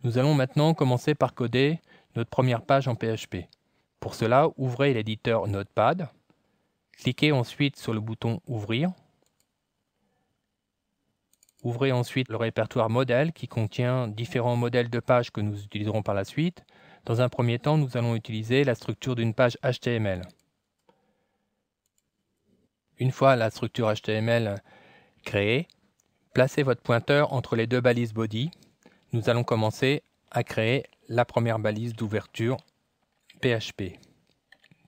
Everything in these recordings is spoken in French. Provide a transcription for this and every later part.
Nous allons maintenant commencer par coder notre première page en PHP. Pour cela, ouvrez l'éditeur Notepad, cliquez ensuite sur le bouton Ouvrir. Ouvrez ensuite le répertoire modèle qui contient différents modèles de pages que nous utiliserons par la suite. Dans un premier temps, nous allons utiliser la structure d'une page HTML. Une fois la structure HTML créée, placez votre pointeur entre les deux balises body. Nous allons commencer à créer la première balise d'ouverture PHP.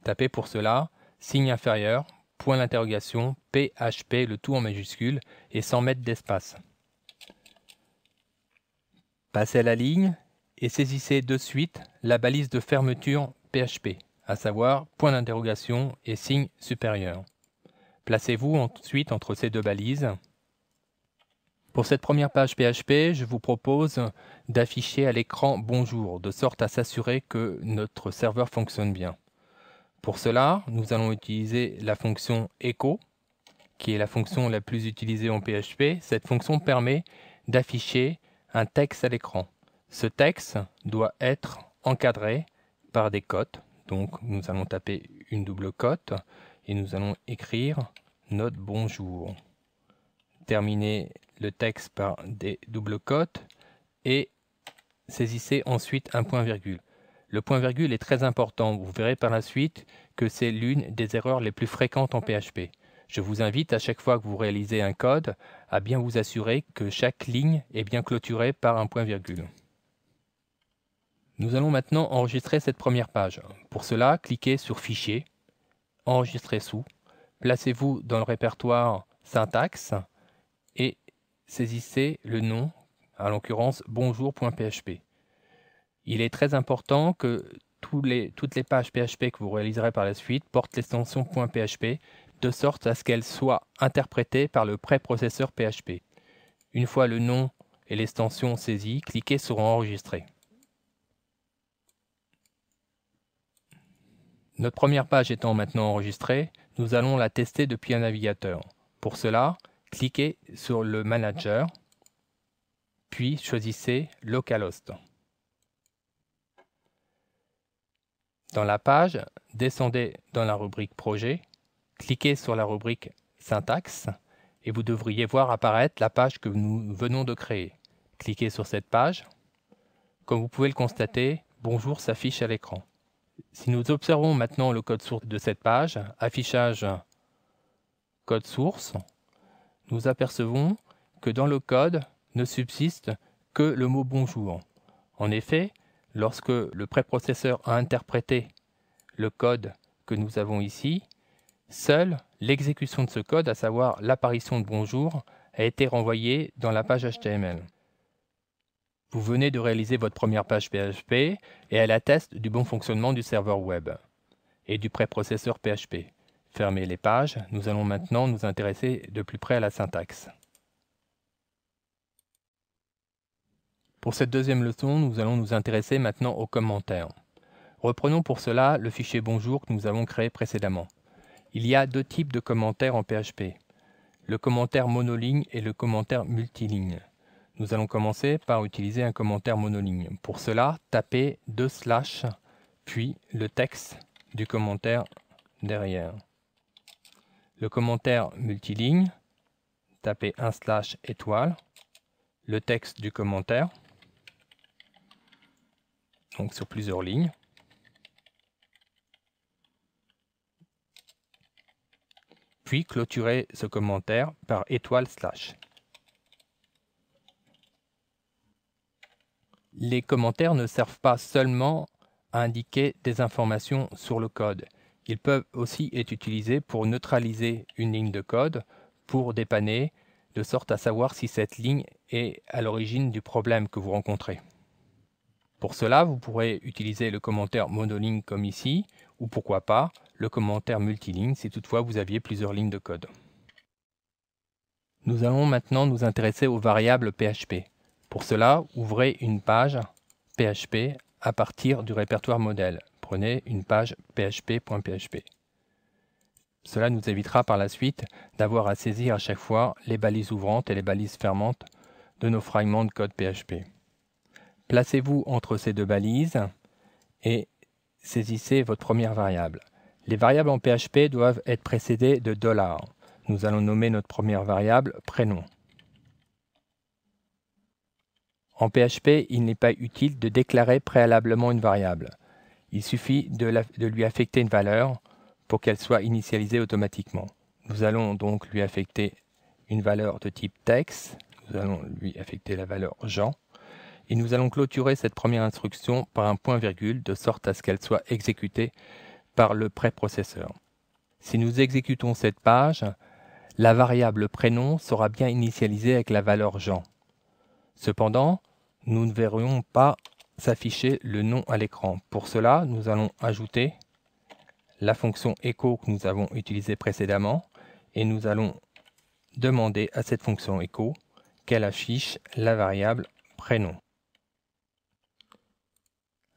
Tapez pour cela signe inférieur, point d'interrogation, PHP, le tout en majuscule et sans mettre d'espace. Passez à la ligne et saisissez de suite la balise de fermeture PHP, à savoir point d'interrogation et signe supérieur. Placez-vous ensuite entre ces deux balises. Pour cette première page PHP, je vous propose d'afficher à l'écran Bonjour, de sorte à s'assurer que notre serveur fonctionne bien. Pour cela, nous allons utiliser la fonction echo, qui est la fonction la plus utilisée en PHP. Cette fonction permet d'afficher un texte à l'écran. Ce texte doit être encadré par des cotes. Donc nous allons taper une double cote et nous allons écrire notre bonjour. Terminez le texte par des doubles cotes et saisissez ensuite un point-virgule. Le point-virgule est très important. Vous verrez par la suite que c'est l'une des erreurs les plus fréquentes en PHP. Je vous invite à chaque fois que vous réalisez un code à bien vous assurer que chaque ligne est bien clôturée par un point-virgule. Nous allons maintenant enregistrer cette première page. Pour cela, cliquez sur Fichier, Enregistrer sous, placez-vous dans le répertoire Syntaxe et saisissez le nom, à l'occurrence bonjour.php. Il est très important que toutes les pages PHP que vous réaliserez par la suite portent l'extension .php de sorte à ce qu'elles soient interprétées par le préprocesseur PHP. Une fois le nom et l'extension saisis, cliquez sur Enregistrer. Notre première page étant maintenant enregistrée, nous allons la tester depuis un navigateur. Pour cela, cliquez sur le Manager, puis choisissez Localhost. Dans la page, descendez dans la rubrique Projet, cliquez sur la rubrique Syntaxe et vous devriez voir apparaître la page que nous venons de créer. Cliquez sur cette page. Comme vous pouvez le constater, Bonjour s'affiche à l'écran. Si nous observons maintenant le code source de cette page, affichage code source, nous apercevons que dans le code ne subsiste que le mot bonjour. En effet, lorsque le préprocesseur a interprété le code que nous avons ici, seule l'exécution de ce code, à savoir l'apparition de bonjour, a été renvoyée dans la page HTML. Vous venez de réaliser votre première page PHP et elle atteste du bon fonctionnement du serveur web et du préprocesseur PHP. Fermez les pages, nous allons maintenant nous intéresser de plus près à la syntaxe. Pour cette deuxième leçon, nous allons nous intéresser maintenant aux commentaires. Reprenons pour cela le fichier Bonjour que nous avons créé précédemment. Il y a deux types de commentaires en PHP, le commentaire monoligne et le commentaire multiligne. Nous allons commencer par utiliser un commentaire monoligne. Pour cela, tapez 2/, puis le texte du commentaire derrière. Le commentaire multiligne, tapez 1/, étoile, le texte du commentaire, donc sur plusieurs lignes. Puis clôturez ce commentaire par étoile/. Les commentaires ne servent pas seulement à indiquer des informations sur le code. Ils peuvent aussi être utilisés pour neutraliser une ligne de code, pour dépanner, de sorte à savoir si cette ligne est à l'origine du problème que vous rencontrez. Pour cela, vous pourrez utiliser le commentaire monoligne comme ici, ou pourquoi pas le commentaire multiligne si toutefois vous aviez plusieurs lignes de code. Nous allons maintenant nous intéresser aux variables PHP. Pour cela, ouvrez une page PHP à partir du répertoire modèle. Prenez une page php.php. Cela nous évitera par la suite d'avoir à saisir à chaque fois les balises ouvrantes et les balises fermantes de nos fragments de code PHP. Placez-vous entre ces deux balises et saisissez votre première variable. Les variables en PHP doivent être précédées de $. Nous allons nommer notre première variable prénom. En PHP, il n'est pas utile de déclarer préalablement une variable. Il suffit de lui affecter une valeur pour qu'elle soit initialisée automatiquement. Nous allons donc lui affecter une valeur de type text. Nous allons lui affecter la valeur Jean. Et nous allons clôturer cette première instruction par un point-virgule de sorte à ce qu'elle soit exécutée par le préprocesseur. Si nous exécutons cette page, la variable prénom sera bien initialisée avec la valeur Jean. Cependant, nous ne verrons pas s'afficher le nom à l'écran. Pour cela, nous allons ajouter la fonction echo que nous avons utilisée précédemment et nous allons demander à cette fonction echo qu'elle affiche la variable prénom.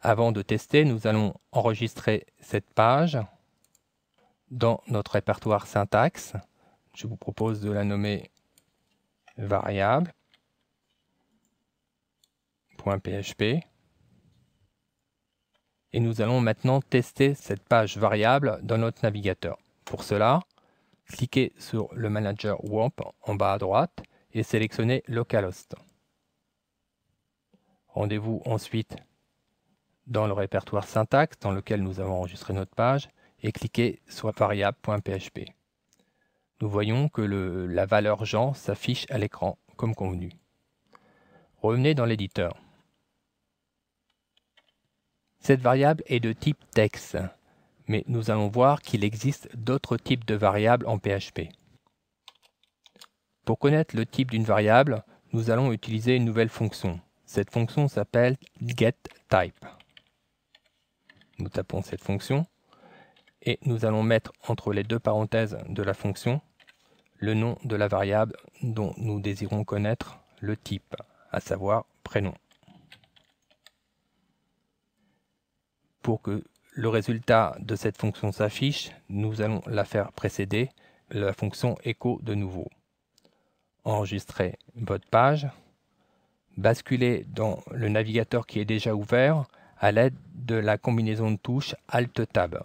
Avant de tester, nous allons enregistrer cette page dans notre répertoire syntaxe. Je vous propose de la nommer variable.php. Et nous allons maintenant tester cette page variable dans notre navigateur. Pour cela, cliquez sur le manager WAMP en bas à droite et sélectionnez Localhost. Rendez-vous ensuite dans le répertoire syntaxe dans lequel nous avons enregistré notre page et cliquez sur variable.php. Nous voyons que la valeur Jean s'affiche à l'écran comme convenu. Revenez dans l'éditeur. Cette variable est de type text, mais nous allons voir qu'il existe d'autres types de variables en PHP. Pour connaître le type d'une variable, nous allons utiliser une nouvelle fonction. Cette fonction s'appelle getType. Nous tapons cette fonction et nous allons mettre entre les deux parenthèses de la fonction le nom de la variable dont nous désirons connaître le type, à savoir prénom. Pour que le résultat de cette fonction s'affiche, nous allons la faire précéder la fonction echo de nouveau. Enregistrez votre page, basculez dans le navigateur qui est déjà ouvert à l'aide de la combinaison de touches Alt-Tab.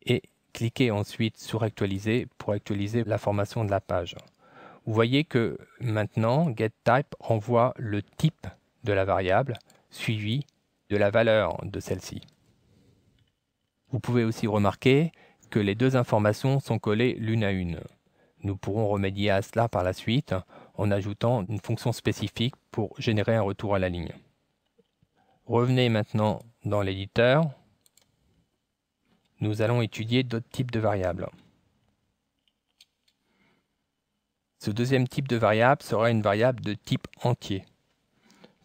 Et cliquez ensuite sur Actualiser pour actualiser la formation de la page. Vous voyez que maintenant getType renvoie le type de la variable suivi de la valeur de celle-ci. Vous pouvez aussi remarquer que les deux informations sont collées l'une à une. Nous pourrons remédier à cela par la suite en ajoutant une fonction spécifique pour générer un retour à la ligne. Revenez maintenant dans l'éditeur. Nous allons étudier d'autres types de variables. Ce deuxième type de variable sera une variable de type entier.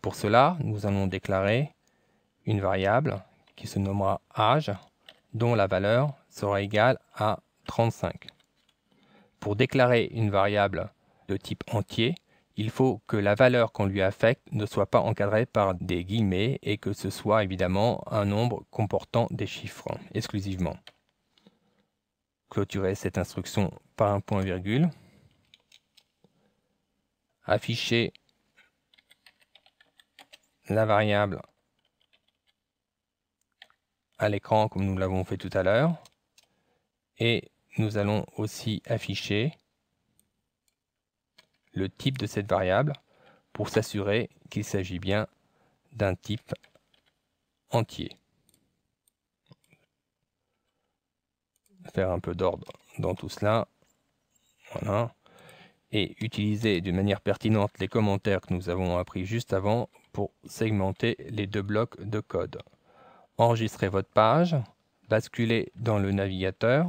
Pour cela, nous allons déclarer une variable qui se nommera âge, dont la valeur sera égale à 35. Pour déclarer une variable de type entier, il faut que la valeur qu'on lui affecte ne soit pas encadrée par des guillemets et que ce soit évidemment un nombre comportant des chiffres exclusivement. Clôturez cette instruction par un point-virgule. Affichez la variable à l'écran comme nous l'avons fait tout à l'heure. Et nous allons aussi afficher le type de cette variable pour s'assurer qu'il s'agit bien d'un type entier. Faire un peu d'ordre dans tout cela. Voilà. Et utiliser de manière pertinente les commentaires que nous avons appris juste avant pour segmenter les deux blocs de code. Enregistrez votre page, basculez dans le navigateur,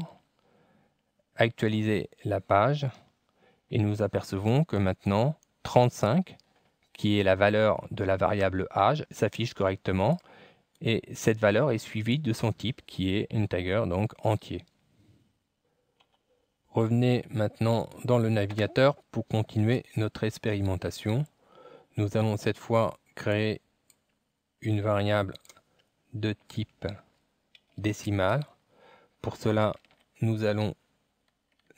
actualisez la page et nous apercevons que maintenant 35, qui est la valeur de la variable âge, s'affiche correctement et cette valeur est suivie de son type qui est integer, donc entier. Revenez maintenant dans le navigateur pour continuer notre expérimentation. Nous allons cette fois créer une variable de type décimal. Pour cela, nous allons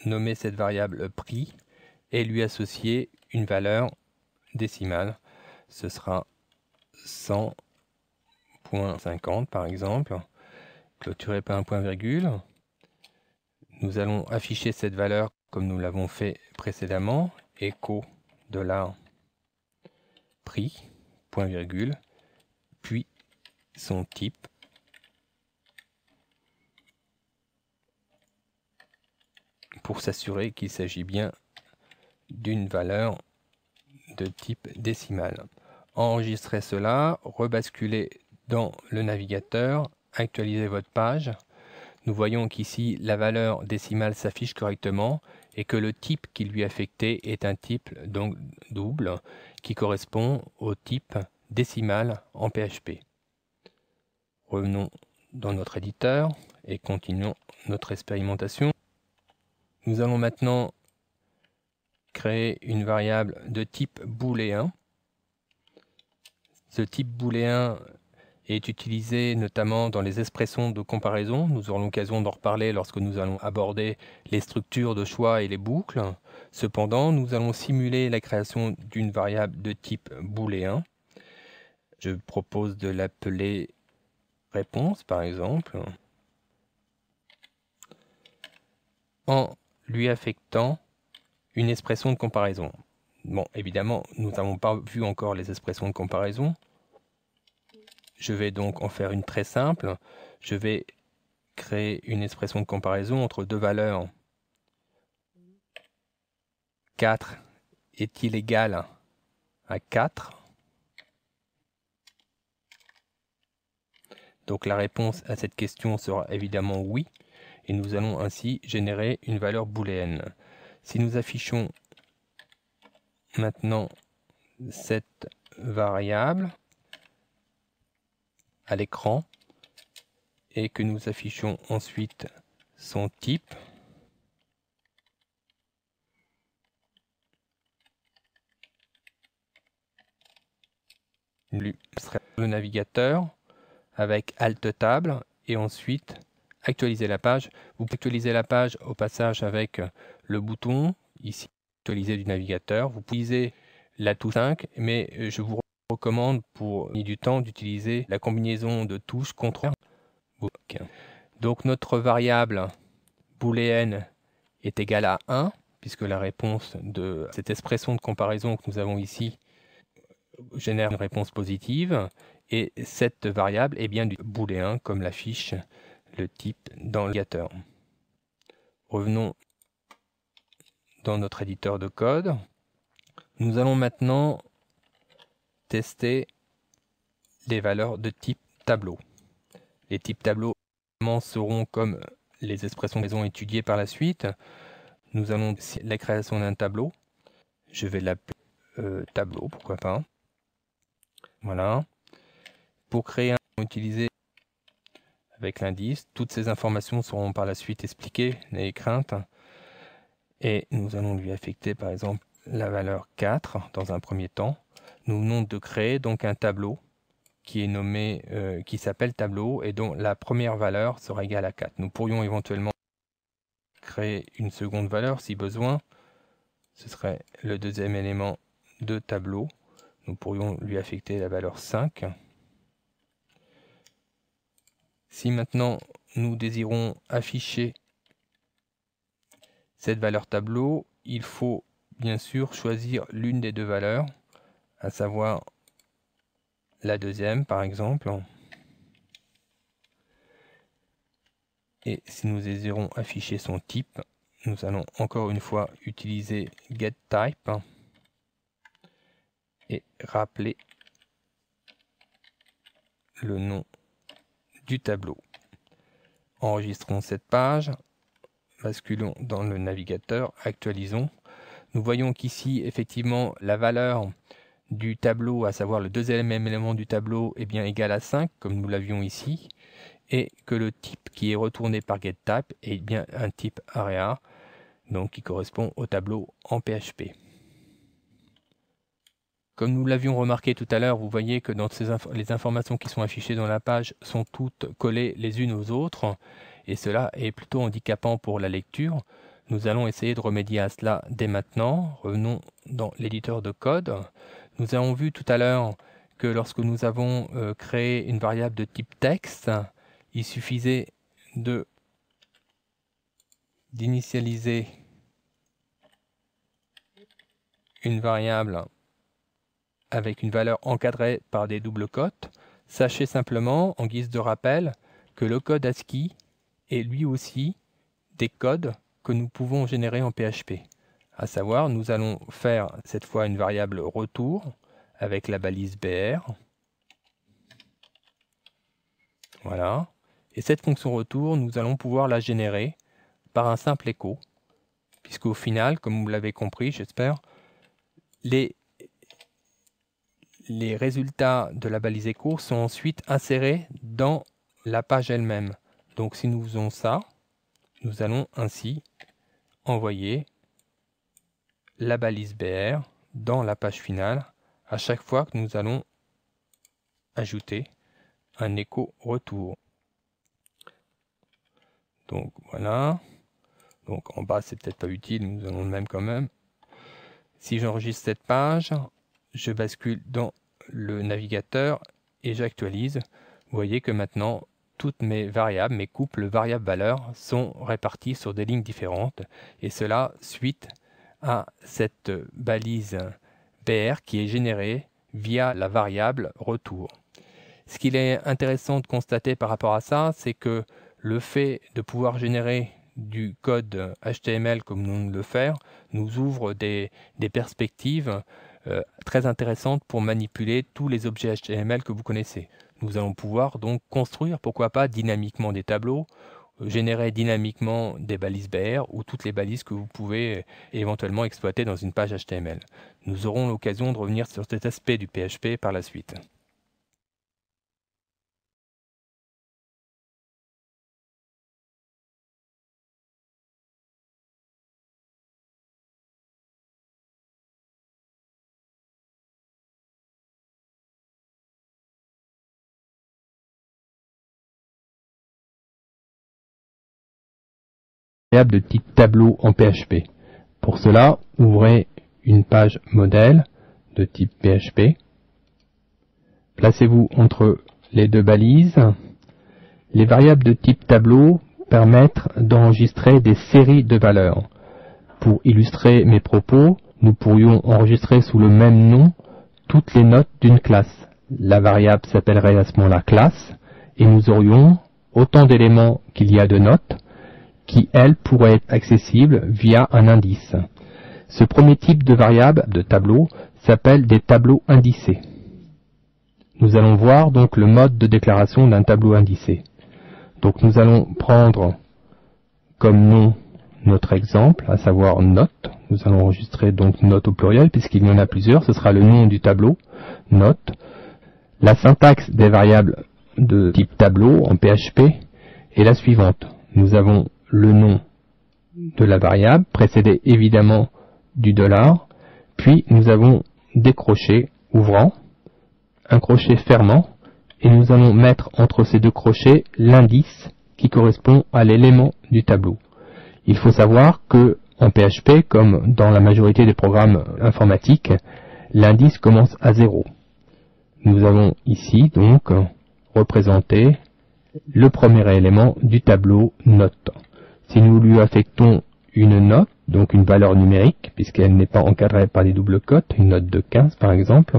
nommer cette variable prix et lui associer une valeur décimale. ce sera 100.50 par exemple, clôturé par un point virgule. Nous allons afficher cette valeur comme nous l'avons fait précédemment, écho $prix, point virgule, puis son type, pour s'assurer qu'il s'agit bien d'une valeur de type décimal. Enregistrez cela, rebasculez dans le navigateur, actualisez votre page. Nous voyons qu'ici la valeur décimale s'affiche correctement et que le type qui lui est affecté est un type donc double qui correspond au type décimal en PHP. Revenons dans notre éditeur et continuons notre expérimentation. Nous allons maintenant créer une variable de type booléen. Ce type booléen est utilisé notamment dans les expressions de comparaison. Nous aurons l'occasion d'en reparler lorsque nous allons aborder les structures de choix et les boucles. Cependant, nous allons simuler la création d'une variable de type booléen. Je propose de l'appeler réponse, par exemple, en lui affectant une expression de comparaison. Bon, évidemment, nous n'avons pas vu encore les expressions de comparaison. Je vais donc en faire une très simple. Je vais créer une expression de comparaison entre deux valeurs. 4 est-il égal à 4? Donc la réponse à cette question sera évidemment oui. Et nous allons ainsi générer une valeur booléenne. Si nous affichons maintenant cette variable à l'écran et que nous affichons ensuite son type, le navigateur avec Alt Table et ensuite actualiser la page. Vous pouvez actualiser la page au passage avec le bouton ici actualiser du navigateur. Vous pouvez utiliser la touche 5, mais je vous recommande pour gagner du temps d'utiliser la combinaison de touches CTRL. Donc notre variable booléenne est égale à 1 puisque la réponse de cette expression de comparaison que nous avons ici génère une réponse positive et cette variable est bien du booléen comme l'affiche le type dans le navigateur. Revenons dans notre éditeur de code. Nous allons maintenant tester les valeurs de type tableau. Les types tableau seront comme les expressions qu'ils ont étudiées par la suite. Nous allons la création d'un tableau. Je vais l'appeler tableau, pourquoi pas. Voilà. Pour créer on va utiliser avec l'indice. Toutes ces informations seront par la suite expliquées, n'ayez crainte. Et nous allons lui affecter par exemple la valeur 4 dans un premier temps. Nous venons de créer donc un tableau qui est nommé, qui s'appelle tableau et dont la première valeur sera égale à 4. Nous pourrions éventuellement créer une seconde valeur si besoin. Ce serait le deuxième élément de tableau. Nous pourrions lui affecter la valeur 5. Si maintenant nous désirons afficher cette valeur tableau, il faut bien sûr choisir l'une des deux valeurs, à savoir la deuxième par exemple. Et si nous désirons afficher son type, nous allons encore une fois utiliser getType et rappeler le nom du tableau. Enregistrons cette page, basculons dans le navigateur, actualisons. Nous voyons qu'ici, effectivement, la valeur du tableau, à savoir le deuxième élément du tableau, est bien égal à 5, comme nous l'avions ici, et que le type qui est retourné par getType est bien un type area, donc qui correspond au tableau en PHP. Comme nous l'avions remarqué tout à l'heure, vous voyez que dans les informations qui sont affichées dans la page sont toutes collées les unes aux autres, et cela est plutôt handicapant pour la lecture. Nous allons essayer de remédier à cela dès maintenant. Revenons dans l'éditeur de code. Nous avons vu tout à l'heure que lorsque nous avons créé une variable de type texte, il suffisait d'initialiser une variable avec une valeur encadrée par des doubles cotes. Sachez simplement, en guise de rappel, que le code ASCII est lui aussi des codes que nous pouvons générer en PHP. À savoir, nous allons faire cette fois une variable retour avec la balise BR. Voilà. Et cette fonction retour, nous allons pouvoir la générer par un simple écho, puisqu'au final, comme vous l'avez compris, j'espère, les résultats de la balise écho sont ensuite insérés dans la page elle-même. Donc si nous faisons ça, nous allons ainsi envoyer la balise BR dans la page finale à chaque fois que nous allons ajouter un écho retour. Donc voilà. Donc en bas c'est peut-être pas utile, nous avons le même quand même. Si j'enregistre cette page, je bascule dans le navigateur et j'actualise. Vous voyez que maintenant toutes mes variables, mes couples variables-valeurs sont réparties sur des lignes différentes, et cela suite à cette balise BR qui est générée via la variable retour. Ce qu'il est intéressant de constater par rapport à ça, c'est que le fait de pouvoir générer du code HTML comme nous venons de le faire nous ouvre des perspectives très intéressantes pour manipuler tous les objets HTML que vous connaissez. Nous allons pouvoir donc construire, pourquoi pas, dynamiquement des tableaux, générer dynamiquement des balises BR ou toutes les balises que vous pouvez éventuellement exploiter dans une page HTML. Nous aurons l'occasion de revenir sur cet aspect du PHP par la suite. De type tableau en PHP. Pour cela, ouvrez une page modèle de type PHP. Placez-vous entre les deux balises. Les variables de type tableau permettent d'enregistrer des séries de valeurs. Pour illustrer mes propos, nous pourrions enregistrer sous le même nom toutes les notes d'une classe. La variable s'appellerait à ce moment-là classe, et nous aurions autant d'éléments qu'il y a de notes, qui, elles, pourraient être accessibles via un indice. Ce premier type de variable, de tableau, s'appelle des tableaux indicés. Nous allons voir donc le mode de déclaration d'un tableau indicé. Donc nous allons prendre comme nom notre exemple, à savoir note. Nous allons enregistrer donc note au pluriel, puisqu'il y en a plusieurs. Ce sera le nom du tableau, note. La syntaxe des variables de type tableau en PHP est la suivante. Nous avons le nom de la variable, précédé évidemment du $, puis nous avons des crochets ouvrants, un crochet fermant, et nous allons mettre entre ces deux crochets l'indice qui correspond à l'élément du tableau. Il faut savoir que en PHP, comme dans la majorité des programmes informatiques, l'indice commence à 0. Nous avons ici donc représenté le premier élément du tableau note. Si nous lui affectons une note, donc une valeur numérique, puisqu'elle n'est pas encadrée par des doubles cotes, une note de 15 par exemple,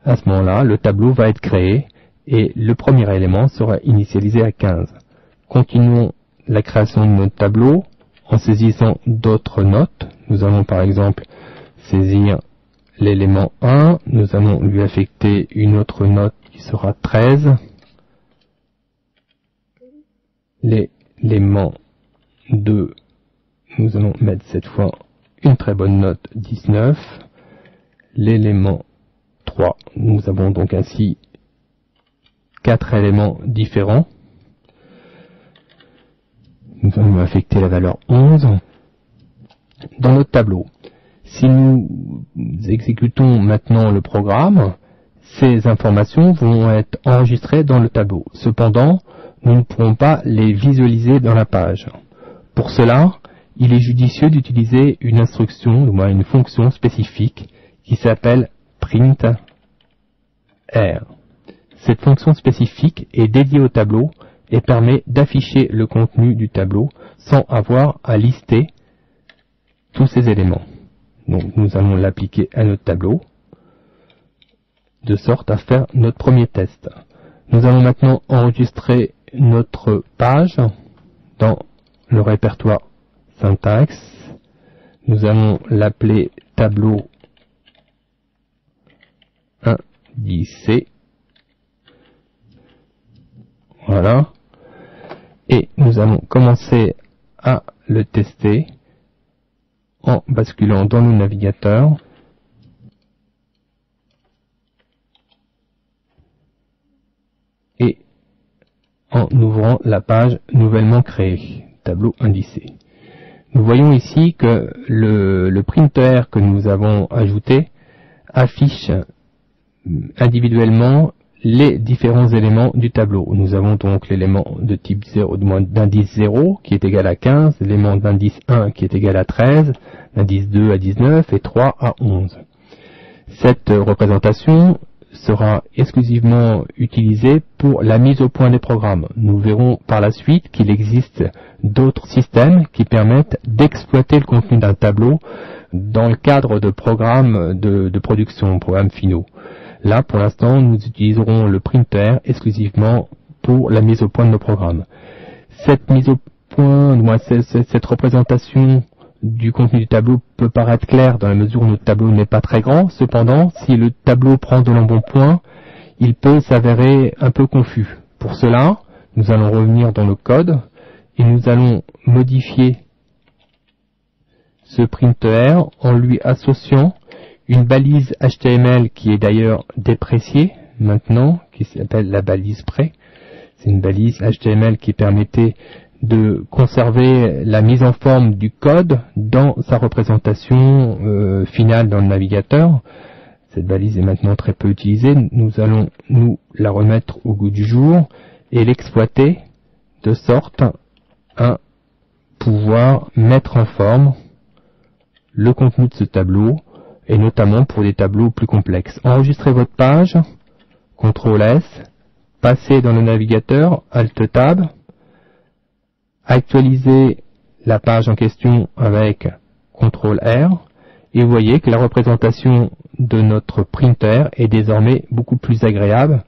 à ce moment-là, le tableau va être créé et le premier élément sera initialisé à 15. Continuons la création de notre tableau en saisissant d'autres notes. Nous allons par exemple saisir l'élément 1, nous allons lui affecter une autre note qui sera 13, l'élément 2, nous allons mettre cette fois une très bonne note 19. L'élément 3, nous avons donc ainsi 4 éléments différents. Nous allons affecter la valeur 11 dans notre tableau. Si nous exécutons maintenant le programme, ces informations vont être enregistrées dans le tableau. Cependant, nous ne pourrons pas les visualiser dans la page. Pour cela, il est judicieux d'utiliser une instruction, ou une fonction spécifique qui s'appelle print R. Cette fonction spécifique est dédiée au tableau et permet d'afficher le contenu du tableau sans avoir à lister tous ces éléments. Donc nous allons l'appliquer à notre tableau de sorte à faire notre premier test. Nous allons maintenant enregistrer notre page dans le répertoire syntaxe. Nous allons l'appeler tableau indicé. Voilà. Et nous allons commencer à le tester en basculant dans le navigateur et en ouvrant la page nouvellement créée, tableau indicé. Nous voyons ici que le printer que nous avons ajouté affiche individuellement les différents éléments du tableau. Nous avons donc l'élément de type 0, d'indice 0 qui est égal à 15, l'élément d'indice 1 qui est égal à 13, l'indice 2 à 19 et 3 à 11. Cette représentation sera exclusivement utilisée pour la mise au point des programmes. Nous verrons par la suite qu'il existe d'autres systèmes qui permettent d'exploiter le contenu d'un tableau dans le cadre de programmes de production, programmes finaux. Là, pour l'instant, nous utiliserons le printer exclusivement pour la mise au point de nos programmes. Cette mise au point, cette représentation du contenu du tableau peut paraître claire dans la mesure où notre tableau n'est pas très grand. Cependant, si le tableau prend de l'embonpoint, il peut s'avérer un peu confus. Pour cela, nous allons revenir dans le code et nous allons modifier ce printer en lui associant une balise HTML qui est d'ailleurs dépréciée maintenant, qui s'appelle la balise pré. C'est une balise HTML qui permettait de conserver la mise en forme du code dans sa représentation finale dans le navigateur. Cette balise est maintenant très peu utilisée. Nous allons nous la remettre au goût du jour et l'exploiter de sorte à pouvoir mettre en forme le contenu de ce tableau, et notamment pour des tableaux plus complexes. Enregistrez votre page, CTRL S, passez dans le navigateur, Alt Tab, actualisez la page en question avec CTRL R, et vous voyez que la représentation de notre printer est désormais beaucoup plus agréable,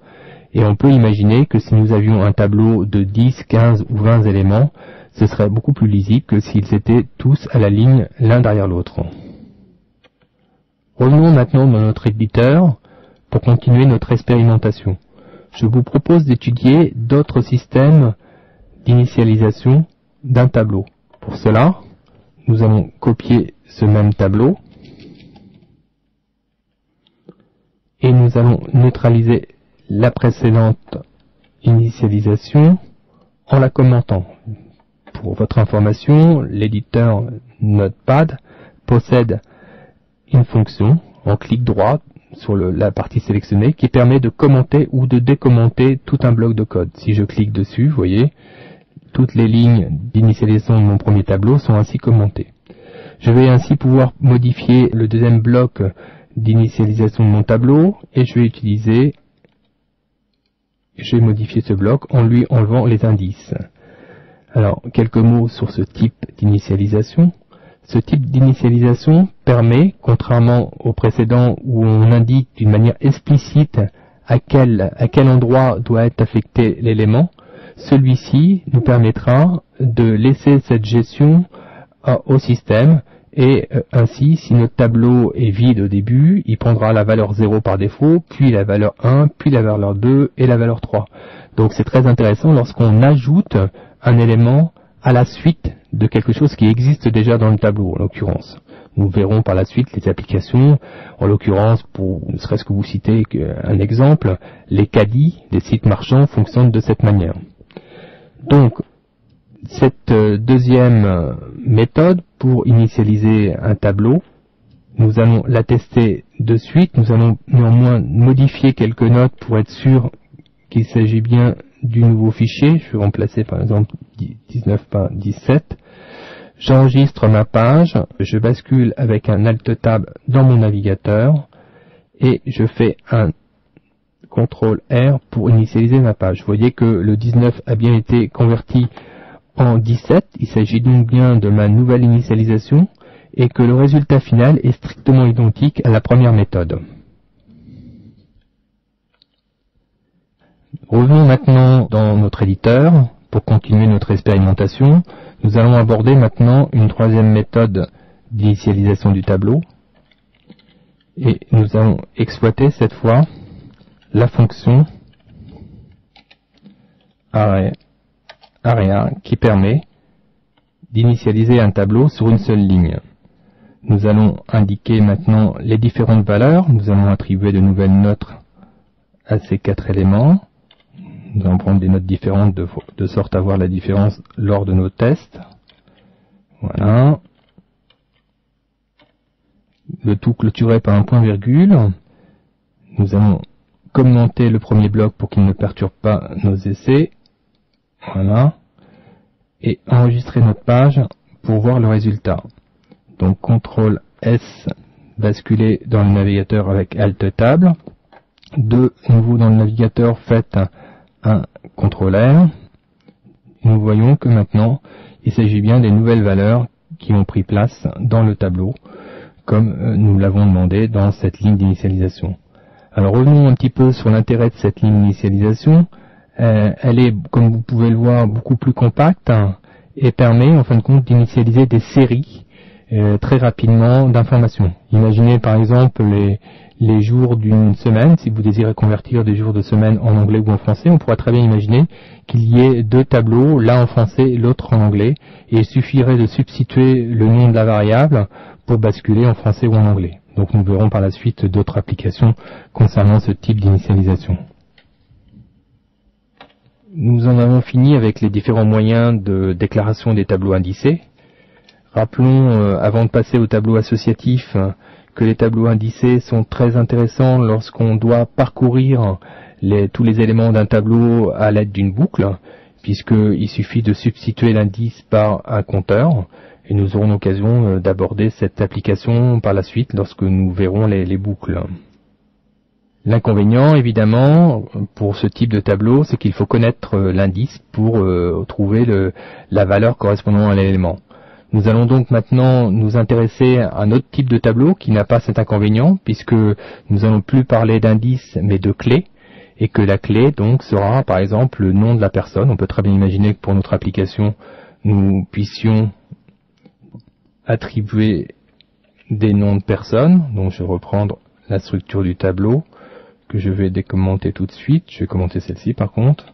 et on peut imaginer que si nous avions un tableau de 10, 15 ou 20 éléments, ce serait beaucoup plus lisible que s'ils étaient tous à la ligne l'un derrière l'autre. Revenons maintenant dans notre éditeur pour continuer notre expérimentation. Je vous propose d'étudier d'autres systèmes d'initialisation d'un tableau. Pour cela, nous allons copier ce même tableau et nous allons neutraliser la précédente initialisation en la commentant. Pour votre information, l'éditeur Notepad possède une fonction en clic droit sur la partie sélectionnée qui permet de commenter ou de décommenter tout un bloc de code. Si je clique dessus, vous voyez, toutes les lignes d'initialisation de mon premier tableau sont ainsi commentées. Je vais ainsi pouvoir modifier le deuxième bloc d'initialisation de mon tableau et je vais modifier ce bloc en lui enlevant les indices. Alors, quelques mots sur ce type d'initialisation. Ce type d'initialisation permet, contrairement au précédent où on indique d'une manière explicite à quel endroit doit être affecté l'élément, celui-ci nous permettra de laisser cette gestion au système et ainsi, si notre tableau est vide au début, il prendra la valeur 0 par défaut, puis la valeur 1, puis la valeur 2 et la valeur 3. Donc c'est très intéressant lorsqu'on ajoute un élément à la suite de quelque chose qui existe déjà dans le tableau, en l'occurrence. Nous verrons par la suite les applications. En l'occurrence, pour ne serait-ce que vous citer un exemple, les caddies des sites marchands fonctionnent de cette manière. Donc, cette deuxième méthode pour initialiser un tableau, nous allons la tester de suite. Nous allons néanmoins modifier quelques notes pour être sûr qu'il s'agit bien du nouveau fichier. Je vais remplacer par exemple 19 par 17. J'enregistre ma page, je bascule avec un Alt Tab dans mon navigateur et je fais un CTRL R pour initialiser ma page. Vous voyez que le 19 a bien été converti en 17, il s'agit donc bien de ma nouvelle initialisation, et que le résultat final est strictement identique à la première méthode. Revenons maintenant dans notre éditeur pour continuer notre expérimentation. Nous allons aborder maintenant une troisième méthode d'initialisation du tableau, et nous allons exploiter cette fois la fonction area qui permet d'initialiser un tableau sur une seule ligne. Nous allons indiquer maintenant les différentes valeurs. Nous allons attribuer de nouvelles notes à ces 4 éléments. Nous allons prendre des notes différentes de sorte à voir la différence lors de nos tests. Voilà. Le tout clôturé par un point virgule. Nous allons commenter le premier bloc pour qu'il ne perturbe pas nos essais. Voilà. Et enregistrer notre page pour voir le résultat. Donc CTRL S, basculer dans le navigateur avec Alt Tab. De nouveau dans le navigateur, faites un CTRL R. Nous voyons que maintenant, il s'agit bien des nouvelles valeurs qui ont pris place dans le tableau, comme nous l'avons demandé dans cette ligne d'initialisation. Alors revenons un petit peu sur l'intérêt de cette ligne d'initialisation. Elle est, comme vous pouvez le voir, beaucoup plus compacte et permet en fin de compte d'initialiser des séries très rapidement d'informations. Imaginez par exemple les jours d'une semaine. Si vous désirez convertir des jours de semaine en anglais ou en français, on pourra très bien imaginer qu'il y ait 2 tableaux, l'un en français et l'autre en anglais, et il suffirait de substituer le nom de la variable pour basculer en français ou en anglais. Donc nous verrons par la suite d'autres applications concernant ce type d'initialisation. Nous en avons fini avec les différents moyens de déclaration des tableaux indicés. Rappelons, avant de passer au tableau associatif, que les tableaux indicés sont très intéressants lorsqu'on doit parcourir tous les éléments d'un tableau à l'aide d'une boucle, puisqu'il suffit de substituer l'indice par un compteur, et nous aurons l'occasion d'aborder cette application par la suite lorsque nous verrons les boucles. L'inconvénient, évidemment, pour ce type de tableau, c'est qu'il faut connaître l'indice pour trouver la valeur correspondant à l'élément. Nous allons donc maintenant nous intéresser à un autre type de tableau qui n'a pas cet inconvénient, puisque nous allons plus parler d'indices mais de clés, et que la clé donc sera par exemple le nom de la personne. On peut très bien imaginer que pour notre application, nous puissions attribuer des noms de personnes. Donc je vais reprendre la structure du tableau que je vais décommenter tout de suite. Je vais commenter celle-ci par contre.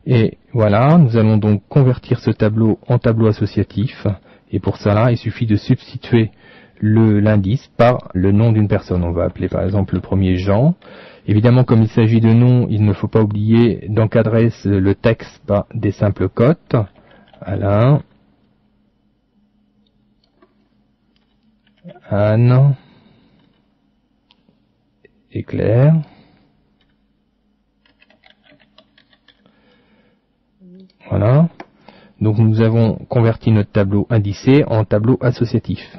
Et voilà, nous allons donc convertir ce tableau en tableau associatif. Et pour cela, il suffit de substituer l'indice par le nom d'une personne. On va appeler par exemple le premier Jean. Évidemment, comme il s'agit de nom, il ne faut pas oublier d'encadrer le texte par des simples cotes. Alain, Anne et Claire. Voilà. Donc nous avons converti notre tableau indicé en tableau associatif.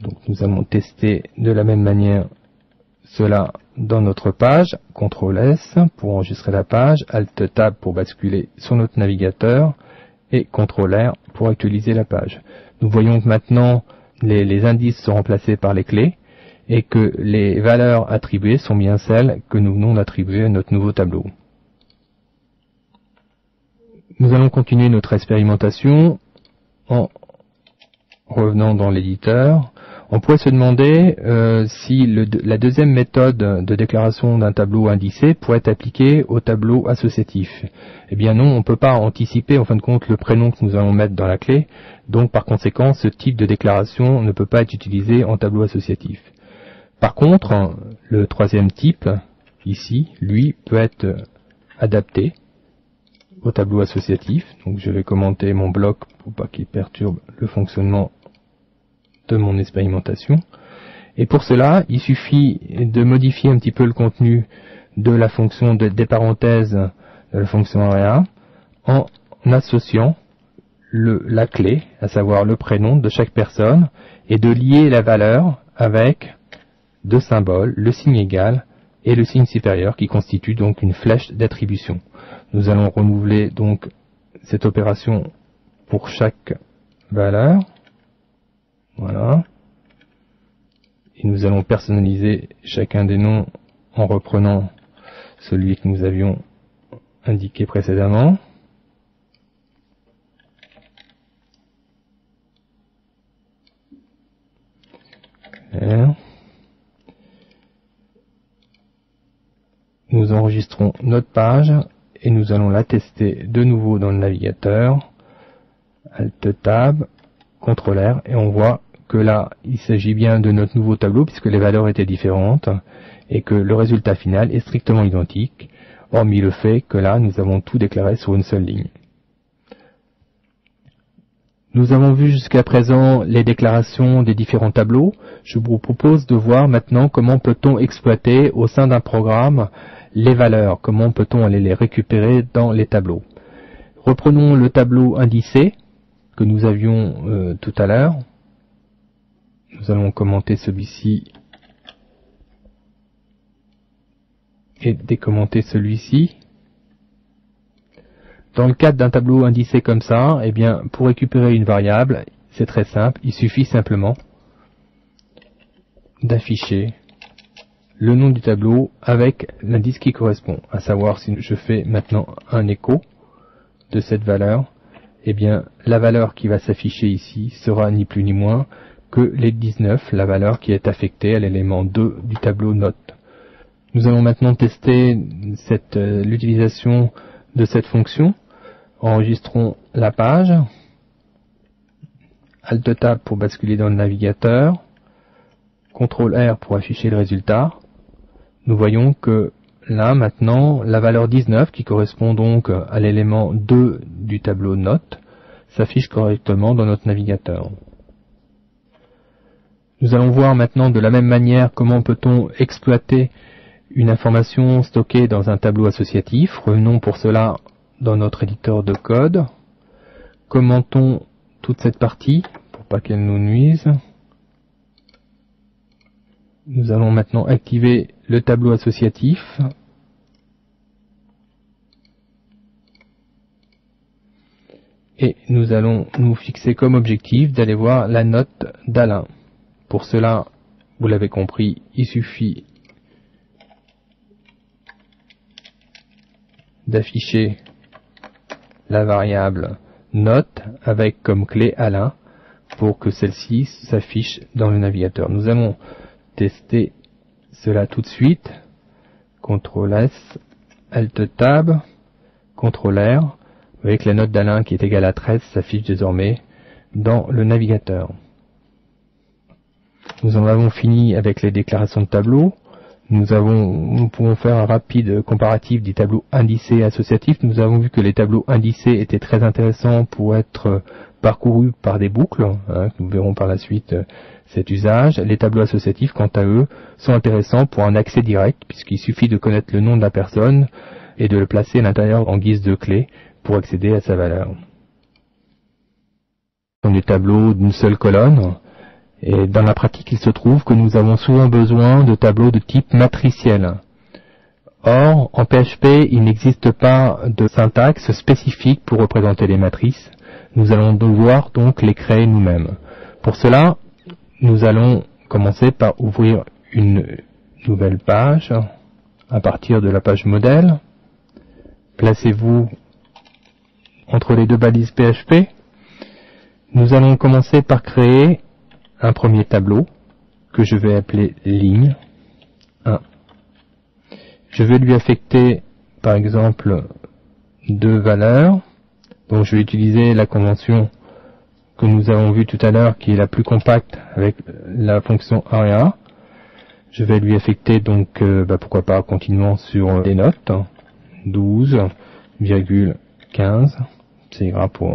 Donc nous allons tester de la même manière cela dans notre page. CTRL S pour enregistrer la page, Alt Tab pour basculer sur notre navigateur et CTRL R pour actualiser la page. Nous voyons que maintenant les indices sont remplacés par les clés et que les valeurs attribuées sont bien celles que nous venons d'attribuer à notre nouveau tableau. Nous allons continuer notre expérimentation en revenant dans l'éditeur. On pourrait se demander si la deuxième méthode de déclaration d'un tableau indicé pourrait être appliquée au tableau associatif. Eh bien non, on ne peut pas anticiper en fin de compte le prénom que nous allons mettre dans la clé. Donc par conséquent, ce type de déclaration ne peut pas être utilisé en tableau associatif. Par contre, le troisième type, ici, lui, peut être adapté au tableau associatif. Donc je vais commenter mon bloc pour pas qu'il perturbe le fonctionnement de mon expérimentation. Et pour cela, il suffit de modifier un petit peu le contenu de la fonction des parenthèses de la fonction area en associant la clé, à savoir le prénom de chaque personne, et de lier la valeur avec deux symboles, le signe égal et le signe supérieur qui constitue donc une flèche d'attribution. Nous allons renouveler donc cette opération pour chaque valeur. Voilà. Et nous allons personnaliser chacun des noms en reprenant celui que nous avions indiqué précédemment. Claire. Nous enregistrons notre page et nous allons la tester de nouveau dans le navigateur. Alt Tab, CTRL R, et on voit que là, il s'agit bien de notre nouveau tableau puisque les valeurs étaient différentes et que le résultat final est strictement identique, hormis le fait que là, nous avons tout déclaré sur une seule ligne. Nous avons vu jusqu'à présent les déclarations des différents tableaux. Je vous propose de voir maintenant comment peut-on exploiter au sein d'un programme les valeurs, comment peut-on aller les récupérer dans les tableaux. Reprenons le tableau indicé que nous avions tout à l'heure. Nous allons commenter celui-ci et décommenter celui-ci. Dans le cadre d'un tableau indicé comme ça, eh bien, pour récupérer une variable, c'est très simple, il suffit simplement d'afficher le nom du tableau avec l'indice qui correspond, à savoir si je fais maintenant un écho de cette valeur, eh bien, la valeur qui va s'afficher ici sera ni plus ni moins que les 19, la valeur qui est affectée à l'élément 2 du tableau note. Nous allons maintenant tester l'utilisation de cette fonction. Enregistrons la page, Alt Tab pour basculer dans le navigateur, CTRL R pour afficher le résultat. Nous voyons que là maintenant la valeur 19 qui correspond donc à l'élément 2 du tableau note s'affiche correctement dans notre navigateur. Nous allons voir maintenant de la même manière comment peut-on exploiter une information stockée dans un tableau associatif. Revenons pour cela dans notre éditeur de code. Commentons toute cette partie pour pas qu'elle nous nuise. Nous allons maintenant activer le tableau associatif. Et nous allons nous fixer comme objectif d'aller voir la note d'Alain. Pour cela, vous l'avez compris, il suffit d'afficher la variable note avec comme clé Alain pour que celle-ci s'affiche dans le navigateur. Nous allons tester cela tout de suite. CTRL S, Alt Tab, CTRL R. Vous voyez que la note d'Alain qui est égale à 13 s'affiche désormais dans le navigateur. Nous en avons fini avec les déclarations de tableau. Nous pouvons faire un rapide comparatif des tableaux indicés et associatifs. Nous avons vu que les tableaux indicés étaient très intéressants pour être parcourus par des boucles. Nous verrons par la suite cet usage. Les tableaux associatifs, quant à eux, sont intéressants pour un accès direct, puisqu'il suffit de connaître le nom de la personne et de le placer à l'intérieur en guise de clé pour accéder à sa valeur. Ce sont des tableaux d'une seule colonne. Et dans la pratique, il se trouve que nous avons souvent besoin de tableaux de type matriciel. Or, en PHP, il n'existe pas de syntaxe spécifique pour représenter les matrices. Nous allons devoir donc les créer nous-mêmes. Pour cela, nous allons commencer par ouvrir une nouvelle page à partir de la page modèle. Placez-vous entre les deux balises PHP. Nous allons commencer par créer un premier tableau que je vais appeler ligne 1. Je vais lui affecter par exemple deux valeurs. Donc je vais utiliser la convention que nous avons vue tout à l'heure qui est la plus compacte avec la fonction area. Je vais lui affecter donc pourquoi pas continuant sur des notes 12,15. C'est ira pour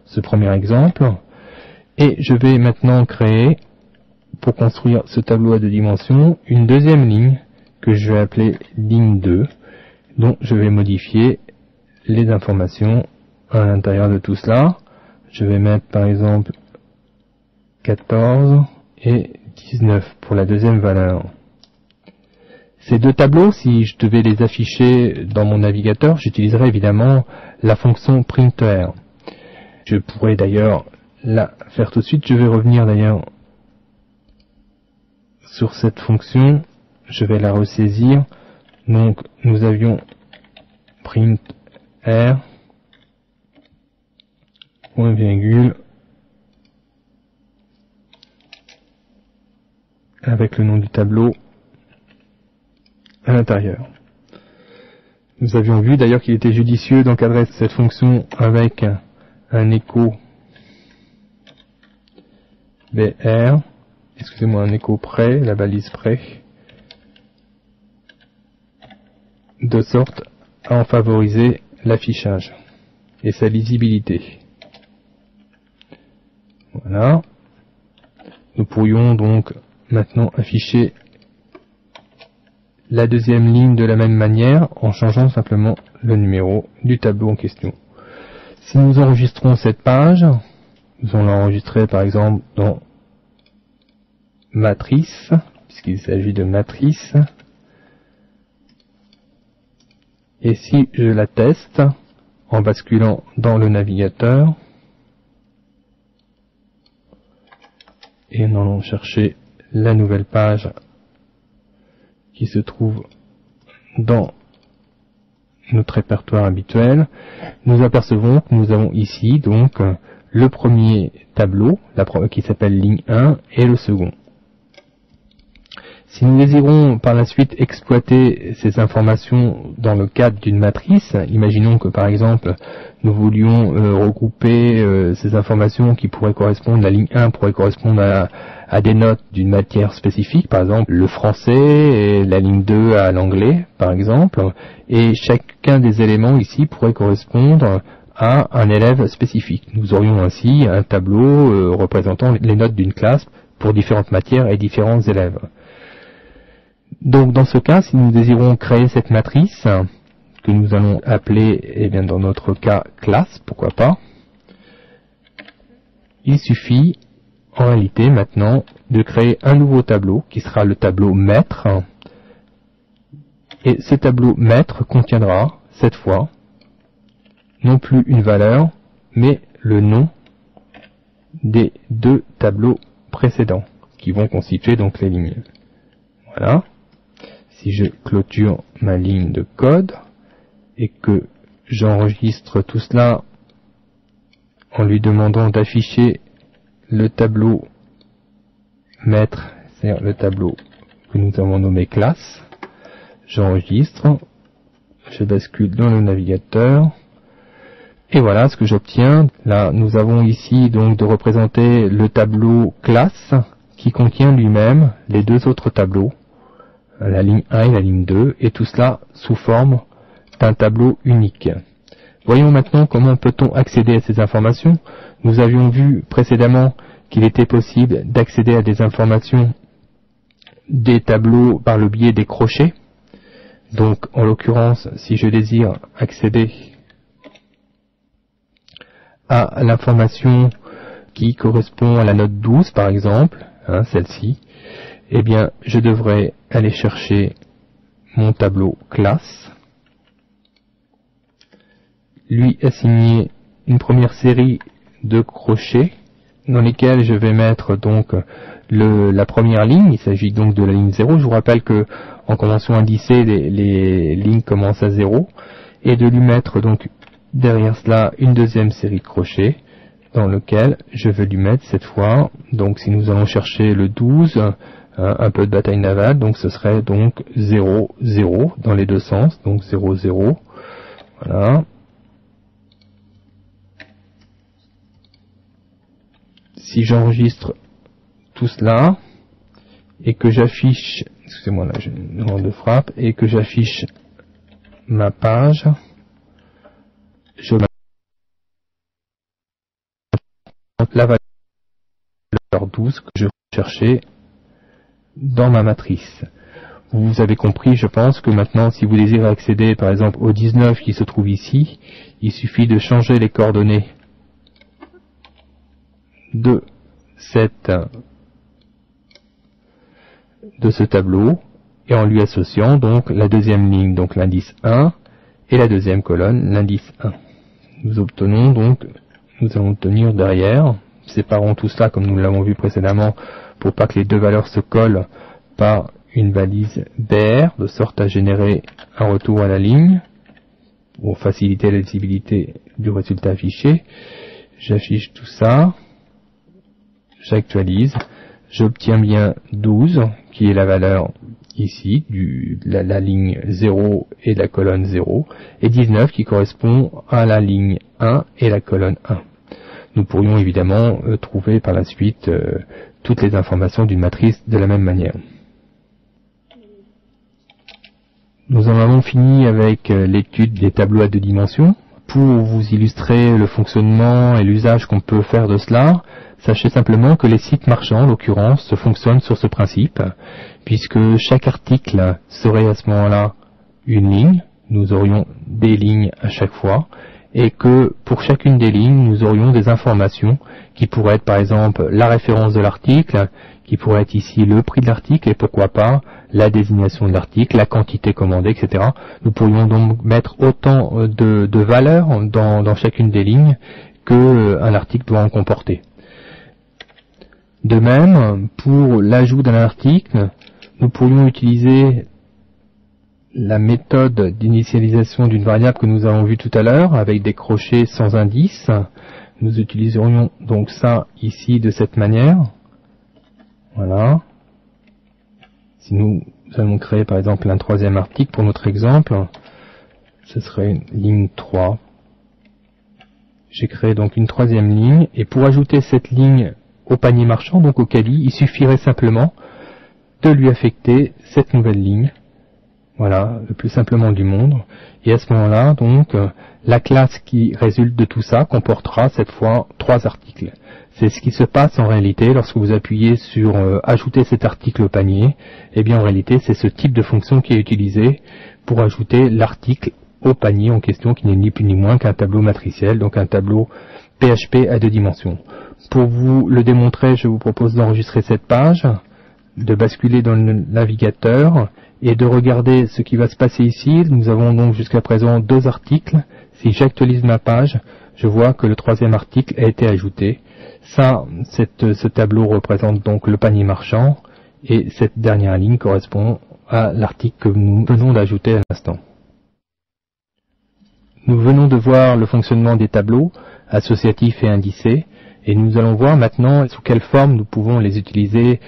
ce premier exemple. Et je vais maintenant créer, pour construire ce tableau à deux dimensions, une deuxième ligne que je vais appeler ligne 2, dont je vais modifier les informations à l'intérieur de tout cela. Je vais mettre par exemple 14 et 19 pour la deuxième valeur. Ces deux tableaux, si je devais les afficher dans mon navigateur, j'utiliserais évidemment la fonction printer. Je pourrais d'ailleurs la faire tout de suite. Je vais revenir d'ailleurs sur cette fonction. Je vais la ressaisir. Donc nous avions printer, point virgule, avec le nom du tableau à l'intérieur. Nous avions vu d'ailleurs qu'il était judicieux d'encadrer cette fonction avec un écho BR, excusez-moi, un écho près, la balise près, de sorte à en favoriser l'affichage et sa lisibilité. Voilà. Nous pourrions donc maintenant afficher la deuxième ligne de la même manière en changeant simplement le numéro du tableau en question. Si nous enregistrons cette page, nous allons l'enregistrer par exemple dans matrice, puisqu'il s'agit de matrice. Et si je la teste en basculant dans le navigateur et en allant chercher la nouvelle page qui se trouve dans notre répertoire habituel, nous apercevons que nous avons ici donc le premier tableau qui s'appelle ligne 1 et le second. Si nous désirons par la suite exploiter ces informations dans le cadre d'une matrice, imaginons que par exemple nous voulions regrouper ces informations qui pourraient correspondre, la ligne 1 pourrait correspondre à des notes d'une matière spécifique, par exemple le français et la ligne 2 à l'anglais par exemple, et chacun des éléments ici pourrait correspondre à un élève spécifique. Nous aurions ainsi un tableau représentant les notes d'une classe pour différentes matières et différents élèves. Donc dans ce cas, si nous désirons créer cette matrice, que nous allons appeler, eh bien dans notre cas, classe, pourquoi pas, il suffit en réalité maintenant de créer un nouveau tableau qui sera le tableau maître, et ce tableau maître contiendra cette fois non plus une valeur, mais le nom des deux tableaux précédents qui vont constituer donc les lignes. Voilà. Si je clôture ma ligne de code et que j'enregistre tout cela en lui demandant d'afficher le tableau maître, c'est-à-dire le tableau que nous avons nommé classe, j'enregistre, je bascule dans le navigateur et voilà ce que j'obtiens. Là nous avons ici donc de représenter le tableau classe qui contient lui-même les deux autres tableaux, la ligne 1 et la ligne 2, et tout cela sous forme d'un tableau unique. Voyons maintenant comment peut-on accéder à ces informations. Nous avions vu précédemment qu'il était possible d'accéder à des informations des tableaux par le biais des crochets. Donc en l'occurrence, si je désire accéder à l'information qui correspond à la note 12 par exemple, celle-ci, eh bien, je devrais aller chercher mon tableau classe, lui assigner une première série de crochets dans lesquels je vais mettre donc la première ligne. Il s'agit donc de la ligne 0. Je vous rappelle que en convention indicée, les lignes commencent à 0, et de lui mettre donc derrière cela une deuxième série de crochets dans lequel je vais lui mettre cette fois, donc si nous allons chercher le 12, un peu de bataille navale, donc ce serait donc 0, 0 dans les deux sens, donc 0, 0, voilà. Si j'enregistre tout cela, et que j'affiche, excusez-moi là j'ai une erreur de frappe, et que j'affiche ma page, je mets la valeur 12 que je vais chercher dans ma matrice. Vous avez compris, je pense, que maintenant, si vous désirez accéder, par exemple, au 19 qui se trouve ici, il suffit de changer les coordonnées de ce tableau, et en lui associant donc la deuxième ligne, donc l'indice 1, et la deuxième colonne, l'indice 1. Nous allons obtenir derrière, séparons tout cela comme nous l'avons vu précédemment pour pas que les deux valeurs se collent par une balise BR, de sorte à générer un retour à la ligne, pour faciliter la lisibilité du résultat affiché. J'affiche tout ça, j'actualise, j'obtiens bien 12, qui est la valeur ici, la ligne 0 et la colonne 0, et 19 qui correspond à la ligne 1 et la colonne 1. Nous pourrions évidemment trouver par la suite toutes les informations d'une matrice de la même manière. Nous en avons fini avec l'étude des tableaux à deux dimensions. Pour vous illustrer le fonctionnement et l'usage qu'on peut faire de cela, sachez simplement que les sites marchands, en l'occurrence, fonctionnent sur ce principe, puisque chaque article serait à ce moment-là une ligne, nous aurions des lignes à chaque fois, et que pour chacune des lignes, nous aurions des informations qui pourraient être par exemple la référence de l'article, qui pourrait être ici le prix de l'article, et pourquoi pas la désignation de l'article, la quantité commandée, etc. Nous pourrions donc mettre autant de valeurs dans chacune des lignes qu'un article doit en comporter. De même, pour l'ajout d'un article, nous pourrions utiliser la méthode d'initialisation d'une variable que nous avons vue tout à l'heure, avec des crochets sans indice. Nous utiliserions donc ça ici de cette manière. Voilà. Si nous allons créer par exemple un troisième article pour notre exemple, ce serait une ligne 3. J'ai créé donc une troisième ligne, et pour ajouter cette ligne au panier marchand, donc au caddie, il suffirait simplement de lui affecter cette nouvelle ligne. Voilà, le plus simplement du monde. Et à ce moment-là, donc, la classe qui résulte de tout ça comportera cette fois 3 articles. C'est ce qui se passe en réalité lorsque vous appuyez sur ajouter cet article au panier. Eh bien, en réalité, c'est ce type de fonction qui est utilisé pour ajouter l'article au panier en question, qui n'est ni plus ni moins qu'un tableau matriciel, donc un tableau PHP à deux dimensions. Pour vous le démontrer, je vous propose d'enregistrer cette page, de basculer dans le navigateur et de regarder ce qui va se passer ici. Nous avons donc jusqu'à présent 2 articles. Si j'actualise ma page, je vois que le troisième article a été ajouté. Ça, ce tableau représente donc le panier marchand, et cette dernière ligne correspond à l'article que nous venons d'ajouter à l'instant. Nous venons de voir le fonctionnement des tableaux associatifs et indicés, et nous allons voir maintenant sous quelle forme nous pouvons les utiliser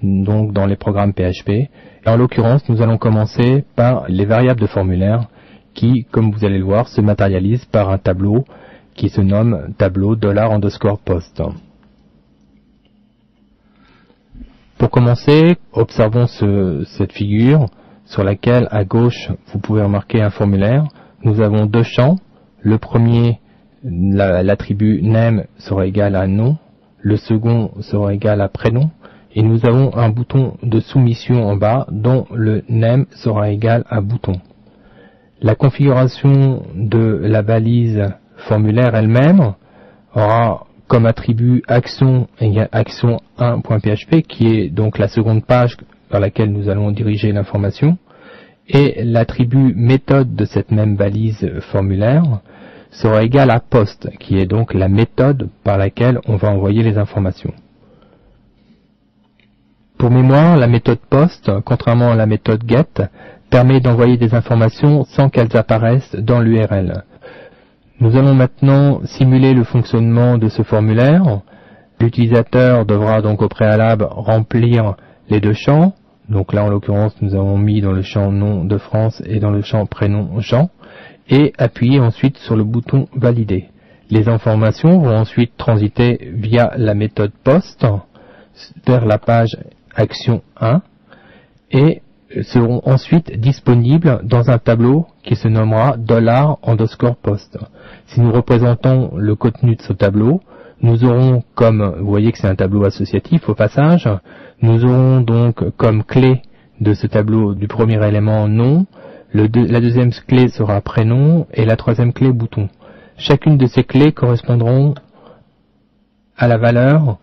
donc dans les programmes PHP. Et en l'occurrence, nous allons commencer par les variables de formulaire qui, comme vous allez le voir, se matérialisent par un tableau qui se nomme tableau $_post. Pour commencer, observons cette figure sur laquelle à gauche vous pouvez remarquer un formulaire. Nous avons 2 champs. Le premier, l'attribut name sera égal à nom, le second sera égal à prénom, et nous avons un bouton de soumission en bas dont le name sera égal à bouton. La configuration de la balise formulaire elle-même aura comme attribut action égale action1.php, qui est donc la seconde page vers laquelle nous allons diriger l'information, et l'attribut méthode de cette même balise formulaire sera égal à post, qui est donc la méthode par laquelle on va envoyer les informations. Pour mémoire, la méthode post, contrairement à la méthode get, permet d'envoyer des informations sans qu'elles apparaissent dans l'URL. Nous allons maintenant simuler le fonctionnement de ce formulaire. L'utilisateur devra donc au préalable remplir les 2 champs. Donc là, en l'occurrence, nous avons mis dans le champ nom de France et dans le champ prénom Jean, et appuyer ensuite sur le bouton valider. Les informations vont ensuite transiter via la méthode post vers la page action 1 et seront ensuite disponibles dans un tableau qui se nommera $_post. Si nous représentons le contenu de ce tableau, nous aurons comme, vous voyez que c'est un tableau associatif au passage, nous aurons donc comme clé de ce tableau du premier élément nom, la deuxième clé sera prénom et la troisième clé bouton. Chacune de ces clés correspondront à la valeur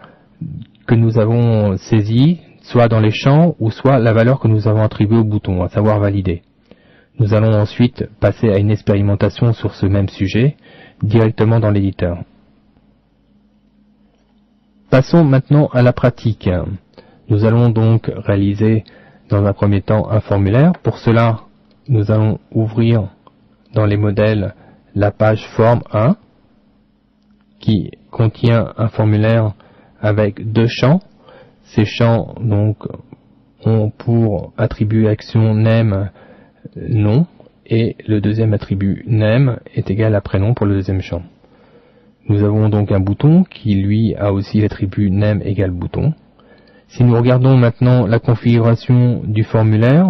que nous avons saisie soit dans les champs ou soit la valeur que nous avons attribuée au bouton, à savoir valider. Nous allons ensuite passer à une expérimentation sur ce même sujet directement dans l'éditeur. Passons maintenant à la pratique. Nous allons donc réaliser dans un premier temps un formulaire. Pour cela, nous allons ouvrir dans les modèles la page forme 1 qui contient un formulaire avec deux champs. Ces champs donc ont pour attribut action name nom et le deuxième attribut name est égal à prénom pour le deuxième champ. Nous avons donc un bouton qui lui a aussi l'attribut name égale bouton. Si nous regardons maintenant la configuration du formulaire,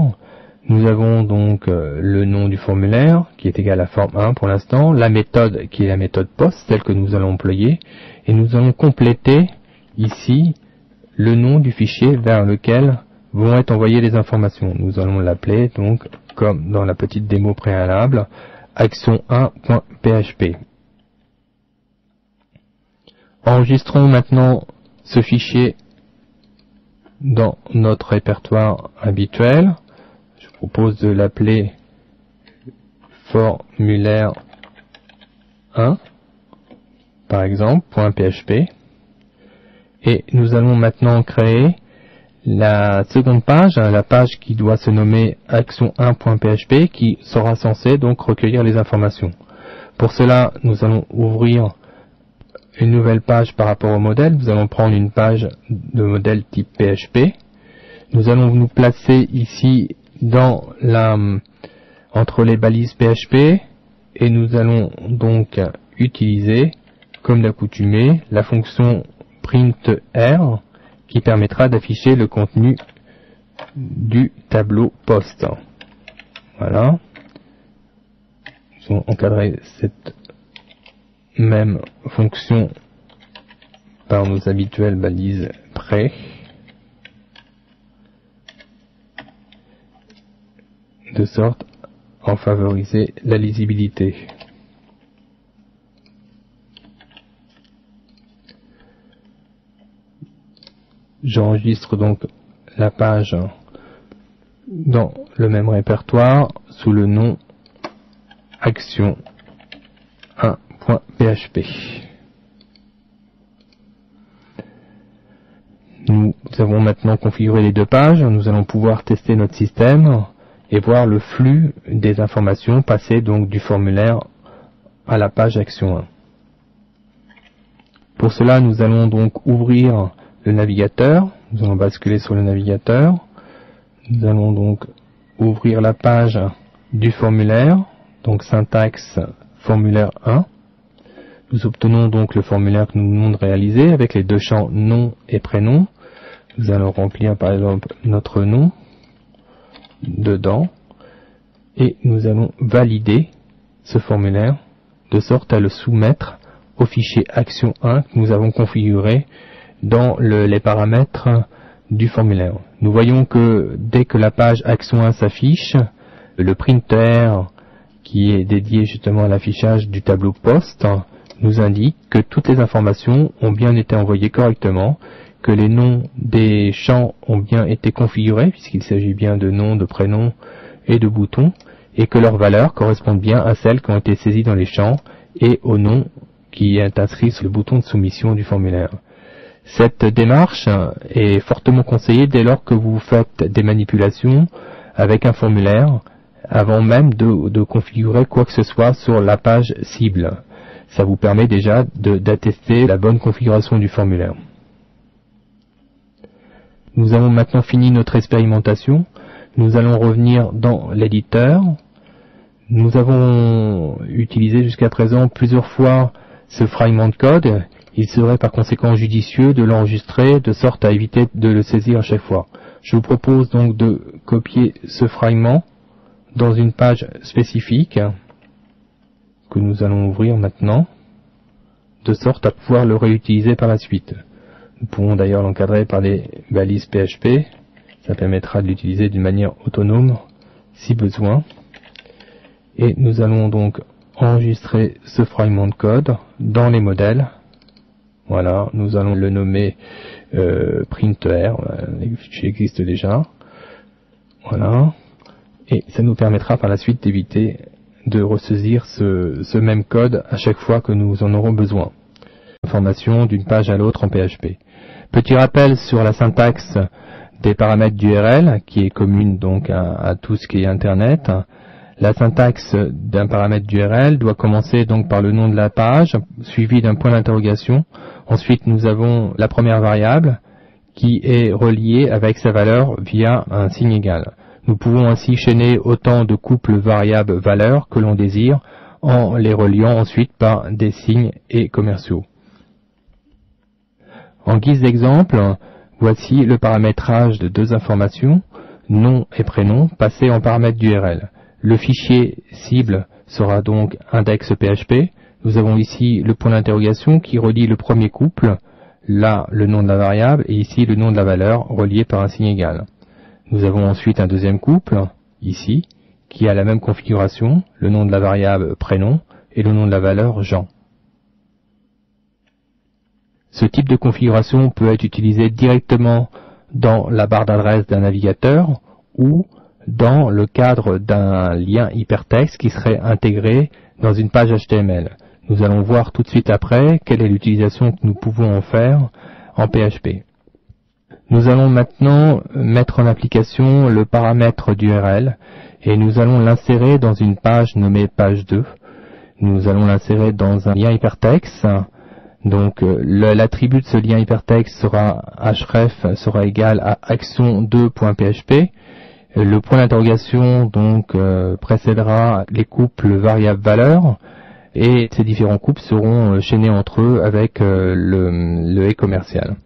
nous avons donc le nom du formulaire qui est égal à forme 1 pour l'instant, la méthode qui est la méthode post, celle que nous allons employer, et nous allons compléter ici le nom du fichier vers lequel vont être envoyées les informations. Nous allons l'appeler donc, comme dans la petite démo préalable, action1.php. Enregistrons maintenant ce fichier dans notre répertoire habituel. Je propose de l'appeler formulaire 1 par exemple .php, et nous allons maintenant créer la seconde page, la page qui doit se nommer action1.php, qui sera censée donc recueillir les informations. Pour cela, nous allons ouvrir une nouvelle page par rapport au modèle. Nous allons prendre une page de modèle type PHP. Nous allons nous placer ici dans entre les balises PHP et nous allons donc utiliser, comme d'accoutumé, la fonction printr qui permettra d'afficher le contenu du tableau post. Voilà. Nous allons encadrer cette même fonction par nos habituelles balises prêt, de sorte à en favoriser la lisibilité. J'enregistre donc la page dans le même répertoire sous le nom action 1.php. Nous avons maintenant configuré les deux pages. Nous allons pouvoir tester notre système et voir le flux des informations passées donc du formulaire à la page action 1. Pour cela, nous allons donc ouvrir le navigateur. Nous allons basculer sur le navigateur. Nous allons donc ouvrir la page du formulaire, donc syntaxe formulaire 1. Nous obtenons donc le formulaire que nous venons de réaliser avec les deux champs nom et prénom. Nous allons remplir par exemple notre nom dedans et nous allons valider ce formulaire de sorte à le soumettre au fichier action 1 que nous avons configuré dans les paramètres du formulaire. Nous voyons que dès que la page action 1 s'affiche, le printer qui est dédié justement à l'affichage du tableau post nous indique que toutes les informations ont bien été envoyées correctement, que les noms des champs ont bien été configurés, puisqu'il s'agit bien de noms, de prénoms et de boutons, et que leurs valeurs correspondent bien à celles qui ont été saisies dans les champs et au nom qui est inscrit sur le bouton de soumission du formulaire. Cette démarche est fortement conseillée dès lors que vous faites des manipulations avec un formulaire, avant même de configurer quoi que ce soit sur la page cible. Ça vous permet déjà d'attester la bonne configuration du formulaire. Nous avons maintenant fini notre expérimentation. Nous allons revenir dans l'éditeur. Nous avons utilisé jusqu'à présent plusieurs fois ce fragment de code. Il serait par conséquent judicieux de l'enregistrer de sorte à éviter de le saisir à chaque fois. Je vous propose donc de copier ce fragment dans une page spécifique que nous allons ouvrir maintenant, de sorte à pouvoir le réutiliser par la suite. Nous pouvons d'ailleurs l'encadrer par les balises PHP, ça permettra de l'utiliser d'une manière autonome si besoin. Et nous allons donc enregistrer ce fragment de code dans les modèles. Voilà, nous allons le nommer printer, les fichiers existent déjà. Voilà, et ça nous permettra par la suite d'éviter de ressaisir ce même code à chaque fois que nous en aurons besoin. Information d'une page à l'autre en PHP. Petit rappel sur la syntaxe des paramètres d'URL, qui est commune donc à tout ce qui est Internet. La syntaxe d'un paramètre d'URL doit commencer donc par le nom de la page, suivi d'un point d'interrogation. Ensuite, nous avons la première variable qui est reliée avec sa valeur via un signe égal. Nous pouvons ainsi chaîner autant de couples variables-valeurs que l'on désire en les reliant ensuite par des signes et commerciaux. En guise d'exemple, voici le paramétrage de deux informations, nom et prénom, passés en paramètres d'URL. Le fichier cible sera donc index.php. Nous avons ici le point d'interrogation qui relie le premier couple, là le nom de la variable, et ici le nom de la valeur relié par un signe égal. Nous avons ensuite un deuxième couple, ici, qui a la même configuration, le nom de la variable prénom et le nom de la valeur Jean. Ce type de configuration peut être utilisé directement dans la barre d'adresse d'un navigateur ou dans le cadre d'un lien hypertexte qui serait intégré dans une page HTML. Nous allons voir tout de suite après quelle est l'utilisation que nous pouvons en faire en PHP. Nous allons maintenant mettre en application le paramètre d'URL et nous allons l'insérer dans une page nommée page 2. Nous allons l'insérer dans un lien hypertexte. Donc l'attribut de ce lien hypertexte sera href sera égal à action2.php. Le point d'interrogation donc précédera les couples variables-valeurs et ces différents couples seront chaînés entre eux avec le et commercial.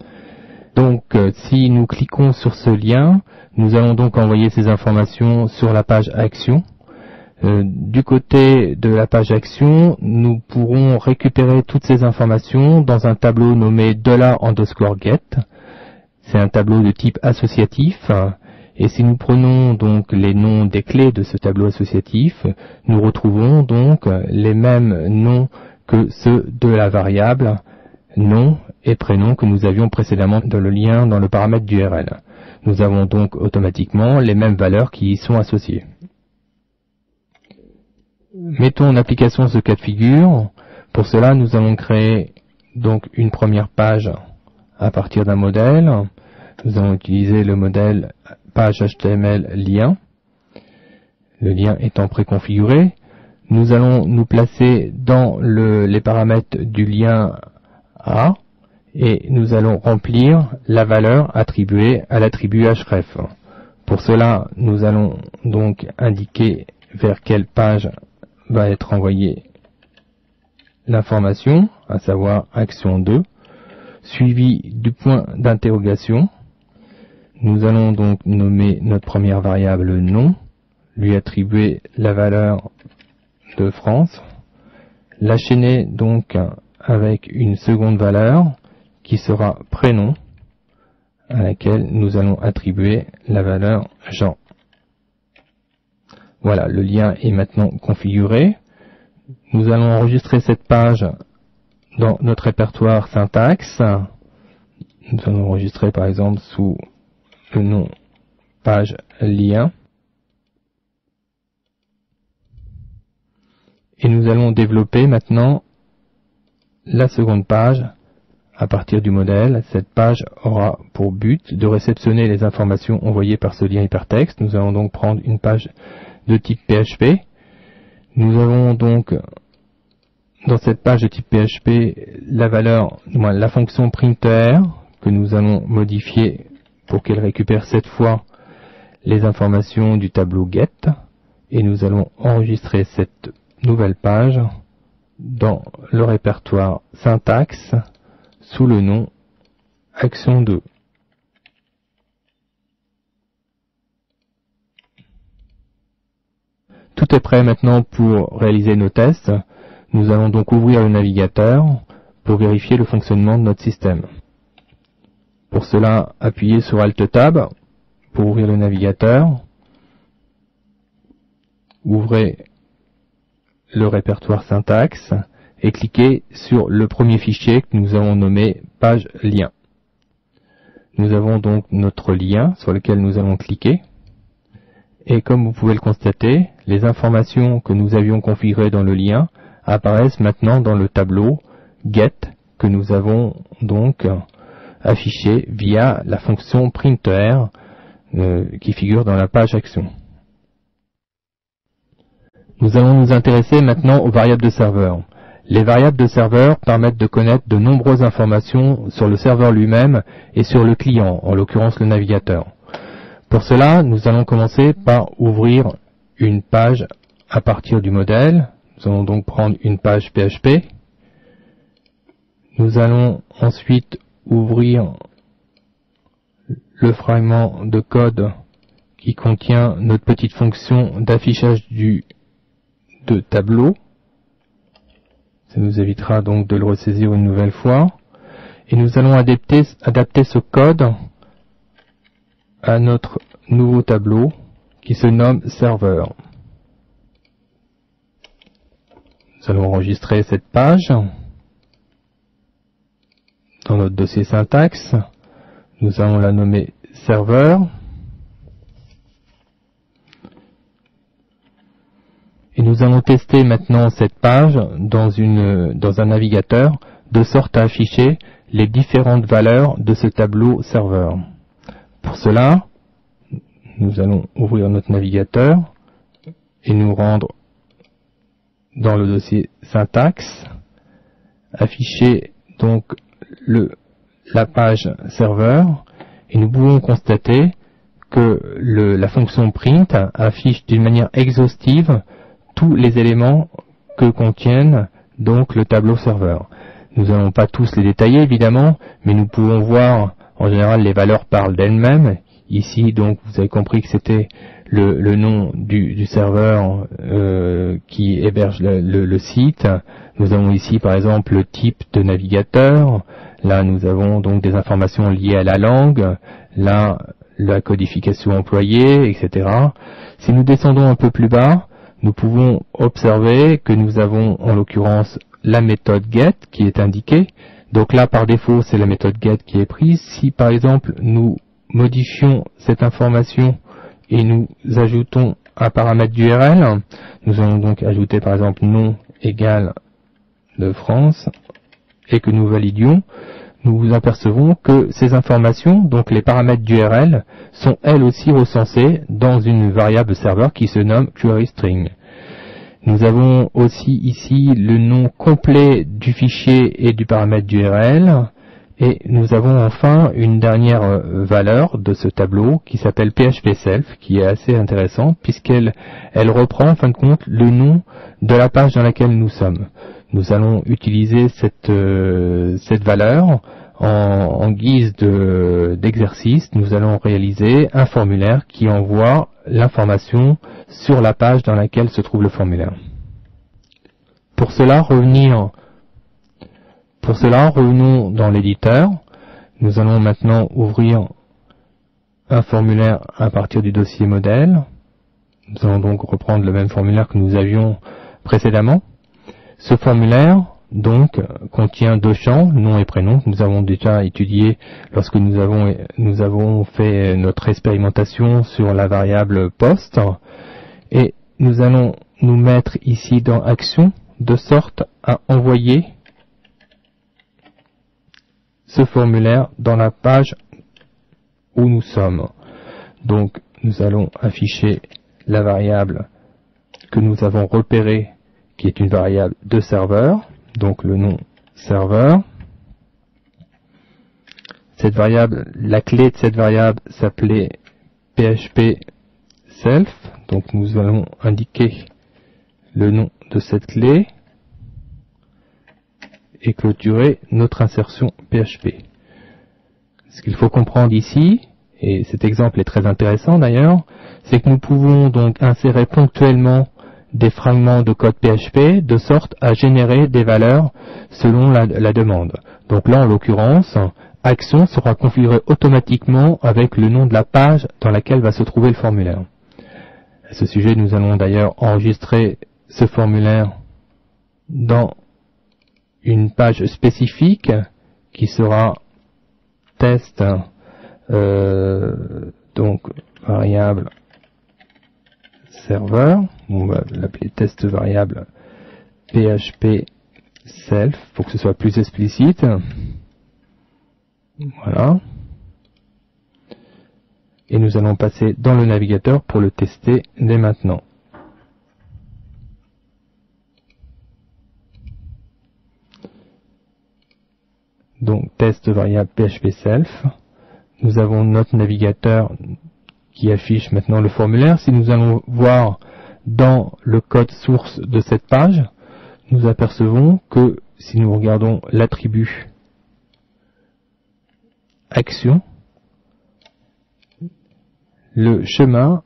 Donc si nous cliquons sur ce lien, nous allons donc envoyer ces informations sur la page action. Du côté de la page action, nous pourrons récupérer toutes ces informations dans un tableau nommé $_get. C'est un tableau de type associatif. Et si nous prenons donc les noms des clés de ce tableau associatif, nous retrouvons donc les mêmes noms que ceux de la variable nom et prénom que nous avions précédemment dans le lien dans le paramètre d'URL. Nous avons donc automatiquement les mêmes valeurs qui y sont associées. Mettons en application ce cas de figure. Pour cela, nous allons créer donc une première page à partir d'un modèle. Nous allons utiliser le modèle page HTML lien. Le lien étant préconfiguré, nous allons nous placer dans les paramètres du lien A et nous allons remplir la valeur attribuée à l'attribut href. Pour cela, nous allons donc indiquer vers quelle page va être envoyée l'information, à savoir action 2, suivi du point d'interrogation. Nous allons donc nommer notre première variable nom, lui attribuer la valeur de France, la chaîner donc avec une seconde valeur qui sera prénom, à laquelle nous allons attribuer la valeur Jean. Voilà, le lien est maintenant configuré. Nous allons enregistrer cette page dans notre répertoire syntaxe. Nous allons enregistrer par exemple sous le nom page lien. Et nous allons développer maintenant la seconde page à partir du modèle. Cette page aura pour but de réceptionner les informations envoyées par ce lien hypertexte. Nous allons donc prendre une page de type PHP. Nous avons donc dans cette page de type PHP la fonction printer que nous allons modifier pour qu'elle récupère cette fois les informations du tableau get, et nous allons enregistrer cette nouvelle page dans le répertoire syntaxe sous le nom action 2. Tout est prêt maintenant pour réaliser nos tests. Nous allons donc ouvrir le navigateur pour vérifier le fonctionnement de notre système. Pour cela, appuyez sur Alt Tab pour ouvrir le navigateur. Ouvrez le répertoire syntaxe et cliquer sur le premier fichier que nous avons nommé page lien. Nous avons donc notre lien sur lequel nous allons cliquer. Et comme vous pouvez le constater, les informations que nous avions configurées dans le lien apparaissent maintenant dans le tableau get que nous avons donc affiché via la fonction printer qui figure dans la page action. Nous allons nous intéresser maintenant aux variables de serveur. Les variables de serveur permettent de connaître de nombreuses informations sur le serveur lui-même et sur le client, en l'occurrence le navigateur. Pour cela, nous allons commencer par ouvrir une page à partir du modèle. Nous allons donc prendre une page PHP. Nous allons ensuite ouvrir le fragment de code qui contient notre petite fonction d'affichage de tableau. Ça nous évitera donc de le ressaisir une nouvelle fois. Et nous allons adapter ce code à notre nouveau tableau qui se nomme serveur. Nous allons enregistrer cette page dans notre dossier syntaxe. Nous allons la nommer serveur. Et nous allons tester maintenant cette page dans un navigateur de sorte à afficher les différentes valeurs de ce tableau serveur. Pour cela, nous allons ouvrir notre navigateur et nous rendre dans le dossier syntaxe, afficher donc la page serveur, et nous pouvons constater que la fonction print affiche d'une manière exhaustive tous les éléments que contiennent donc le tableau serveur. Nous n'allons pas tous les détailler évidemment, mais nous pouvons voir en général les valeurs parlent d'elles-mêmes. Ici donc vous avez compris que c'était le nom du serveur qui héberge le site. Nous avons ici par exemple le type de navigateur. Là nous avons donc des informations liées à la langue. Là la codification employée, etc. Si nous descendons un peu plus bas, nous pouvons observer que nous avons en l'occurrence la méthode get qui est indiquée. Donc là par défaut c'est la méthode get qui est prise. Si par exemple nous modifions cette information et nous ajoutons un paramètre d'URL, nous allons donc ajouter par exemple nom égal de France et que nous validions, nous apercevons que ces informations, donc les paramètres d'URL, sont elles aussi recensées dans une variable serveur qui se nomme queryString. Nous avons aussi ici le nom complet du fichier et du paramètre d'URL, et nous avons enfin une dernière valeur de ce tableau qui s'appelle phpSelf, qui est assez intéressante puisqu'elle reprend en fin de compte le nom de la page dans laquelle nous sommes. Nous allons utiliser cette valeur en guise d'exercice. Nous allons réaliser un formulaire qui envoie l'information sur la page dans laquelle se trouve le formulaire. Pour cela, revenons dans l'éditeur. Nous allons maintenant ouvrir un formulaire à partir du dossier modèle. Nous allons donc reprendre le même formulaire que nous avions précédemment. Ce formulaire donc contient deux champs, nom et prénom, que nous avons déjà étudié lorsque nous avons fait notre expérimentation sur la variable post. Et nous allons nous mettre ici dans action de sorte à envoyer ce formulaire dans la page où nous sommes. Donc nous allons afficher la variable que nous avons repérée qui est une variable de serveur, donc le nom serveur. Cette variable, la clé de cette variable s'appelait phpSelf, donc nous allons indiquer le nom de cette clé et clôturer notre insertion PHP. Ce qu'il faut comprendre ici, et cet exemple est très intéressant d'ailleurs, c'est que nous pouvons donc insérer ponctuellement des fragments de code PHP de sorte à générer des valeurs selon la demande. Donc là, en l'occurrence, action sera configurée automatiquement avec le nom de la page dans laquelle va se trouver le formulaire. À ce sujet, nous allons d'ailleurs enregistrer ce formulaire dans une page spécifique qui sera test, donc variable serveur, on va l'appeler test variable PHP self pour que ce soit plus explicite. Voilà. Et nous allons passer dans le navigateur pour le tester dès maintenant. Donc test variable PHP self. Nous avons notre navigateur qui affiche maintenant le formulaire. Si nous allons voir dans le code source de cette page, nous apercevons que si nous regardons l'attribut action, le chemin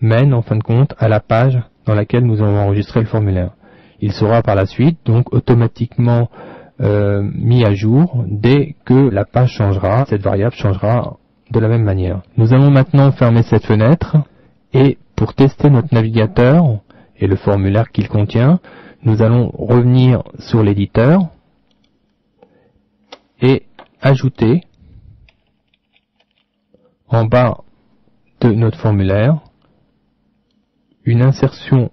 mène en fin de compte à la page dans laquelle nous avons enregistré le formulaire. Il sera par la suite donc automatiquement mis à jour dès que la page changera, cette variable changera de la même manière. Nous allons maintenant fermer cette fenêtre et pour tester notre navigateur et le formulaire qu'il contient, nous allons revenir sur l'éditeur et ajouter en bas de notre formulaire une insertion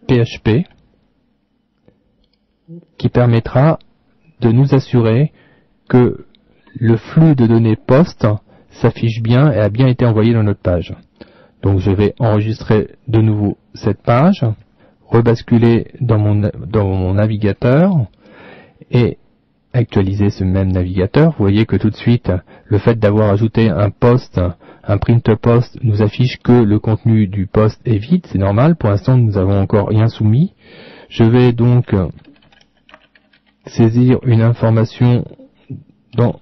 PHP qui permettra de nous assurer que le flux de données post s'affiche bien et a bien été envoyé dans notre page. Donc je vais enregistrer de nouveau cette page, rebasculer dans mon navigateur et actualiser ce même navigateur. Vous voyez que tout de suite, le fait d'avoir ajouté un post, un print post, nous affiche que le contenu du post est vide, c'est normal. Pour l'instant, nous n'avons encore rien soumis. Je vais donc saisir une information dans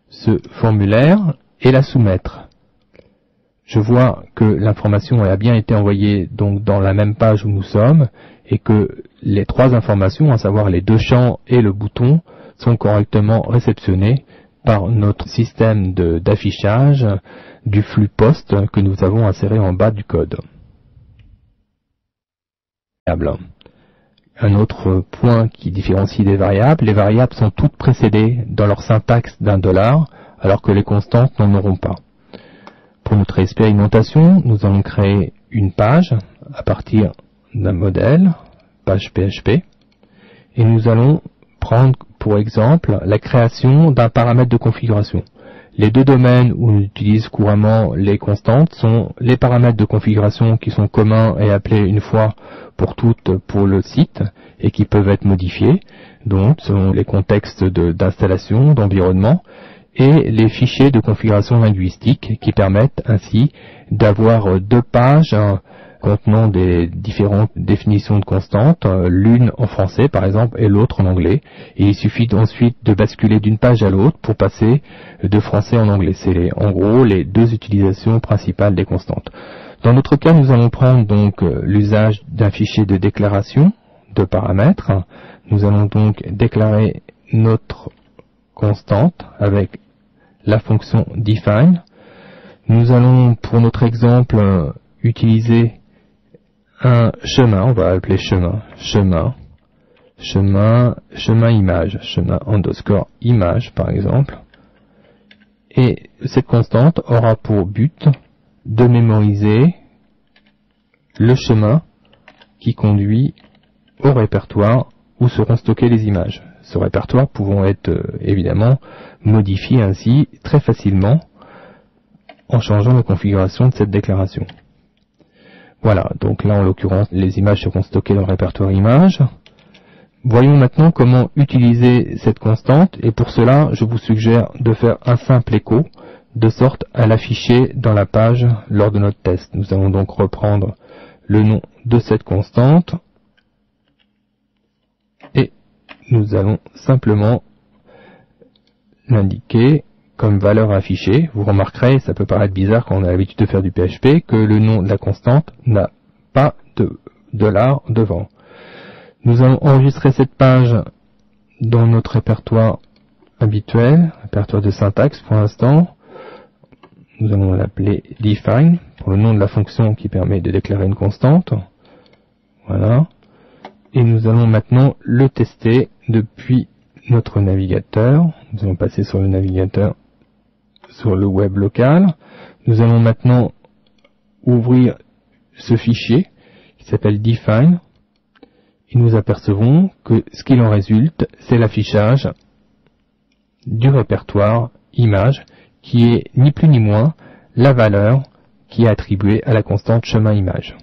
ce formulaire et la soumettre. Je vois que l'information a bien été envoyée donc dans la même page où nous sommes et que les trois informations, à savoir les deux champs et le bouton, sont correctement réceptionnées par notre système d'affichage du flux post que nous avons inséré en bas du code. Un autre point qui différencie des variables, les variables sont toutes précédées dans leur syntaxe d'un $, alors que les constantes n'en auront pas. Pour notre expérimentation, nous allons créer une page à partir d'un modèle, page PHP, et nous allons prendre pour exemple la création d'un paramètre de configuration. Les deux domaines où on utilise couramment les constantes sont les paramètres de configuration qui sont communs et appelés une fois pour toutes pour le site et qui peuvent être modifiés, donc selon les contextes d'installation, d'environnement, et les fichiers de configuration linguistique qui permettent ainsi d'avoir deux pages contenant des différentes définitions de constantes, l'une en français par exemple et l'autre en anglais, et il suffit ensuite de basculer d'une page à l'autre pour passer de français en anglais. C'est en gros les deux utilisations principales des constantes. Dans notre cas, nous allons prendre donc l'usage d'un fichier de déclaration de paramètres. Nous allons donc déclarer notre constante avec la fonction define. Nous allons pour notre exemple utiliser un chemin, on va l'appeler chemin image, chemin underscore image par exemple. Et cette constante aura pour but de mémoriser le chemin qui conduit au répertoire où seront stockées les images. Ce répertoire pouvant être évidemment modifié ainsi très facilement en changeant la configuration de cette déclaration. Voilà, donc là en l'occurrence les images seront stockées dans le répertoire images. Voyons maintenant comment utiliser cette constante et pour cela je vous suggère de faire un simple écho de sorte à l'afficher dans la page lors de notre test. Nous allons donc reprendre le nom de cette constante et nous allons simplement l'indiquer comme valeur affichée. Vous remarquerez, ça peut paraître bizarre quand on a l'habitude de faire du PHP, que le nom de la constante n'a pas de $ devant. Nous allons enregistrer cette page dans notre répertoire habituel, répertoire de syntaxe pour l'instant. Nous allons l'appeler define pour le nom de la fonction qui permet de déclarer une constante. Voilà. Et nous allons maintenant le tester depuis notre navigateur. Nous allons passer sur le navigateur, sur le web local. Nous allons maintenant ouvrir ce fichier qui s'appelle define et nous apercevons que ce qu'il en résulte, c'est l'affichage du répertoire image qui est ni plus ni moins la valeur qui est attribuée à la constante chemin image.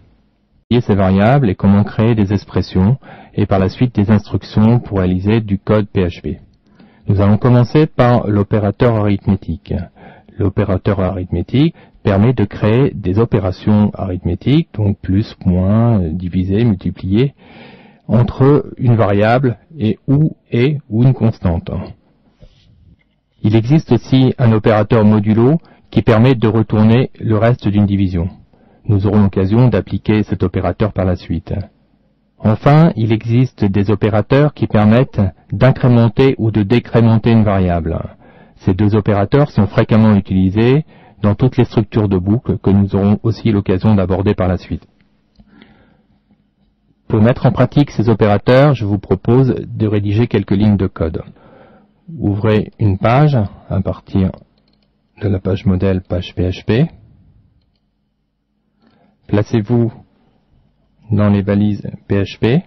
Ces variables et comment créer des expressions et par la suite des instructions pour réaliser du code PHP. Nous allons commencer par l'opérateur arithmétique. L'opérateur arithmétique permet de créer des opérations arithmétiques, donc plus, moins, diviser, multiplier, entre une variable et ou une constante. Il existe aussi un opérateur modulo qui permet de retourner le reste d'une division. Nous aurons l'occasion d'appliquer cet opérateur par la suite. Enfin, il existe des opérateurs qui permettent d'incrémenter ou de décrémenter une variable. Ces deux opérateurs sont fréquemment utilisés dans toutes les structures de boucle que nous aurons aussi l'occasion d'aborder par la suite. Pour mettre en pratique ces opérateurs, je vous propose de rédiger quelques lignes de code. Ouvrez une page à partir de la page modèle, page PHP. Placez-vous dans les balises PHP.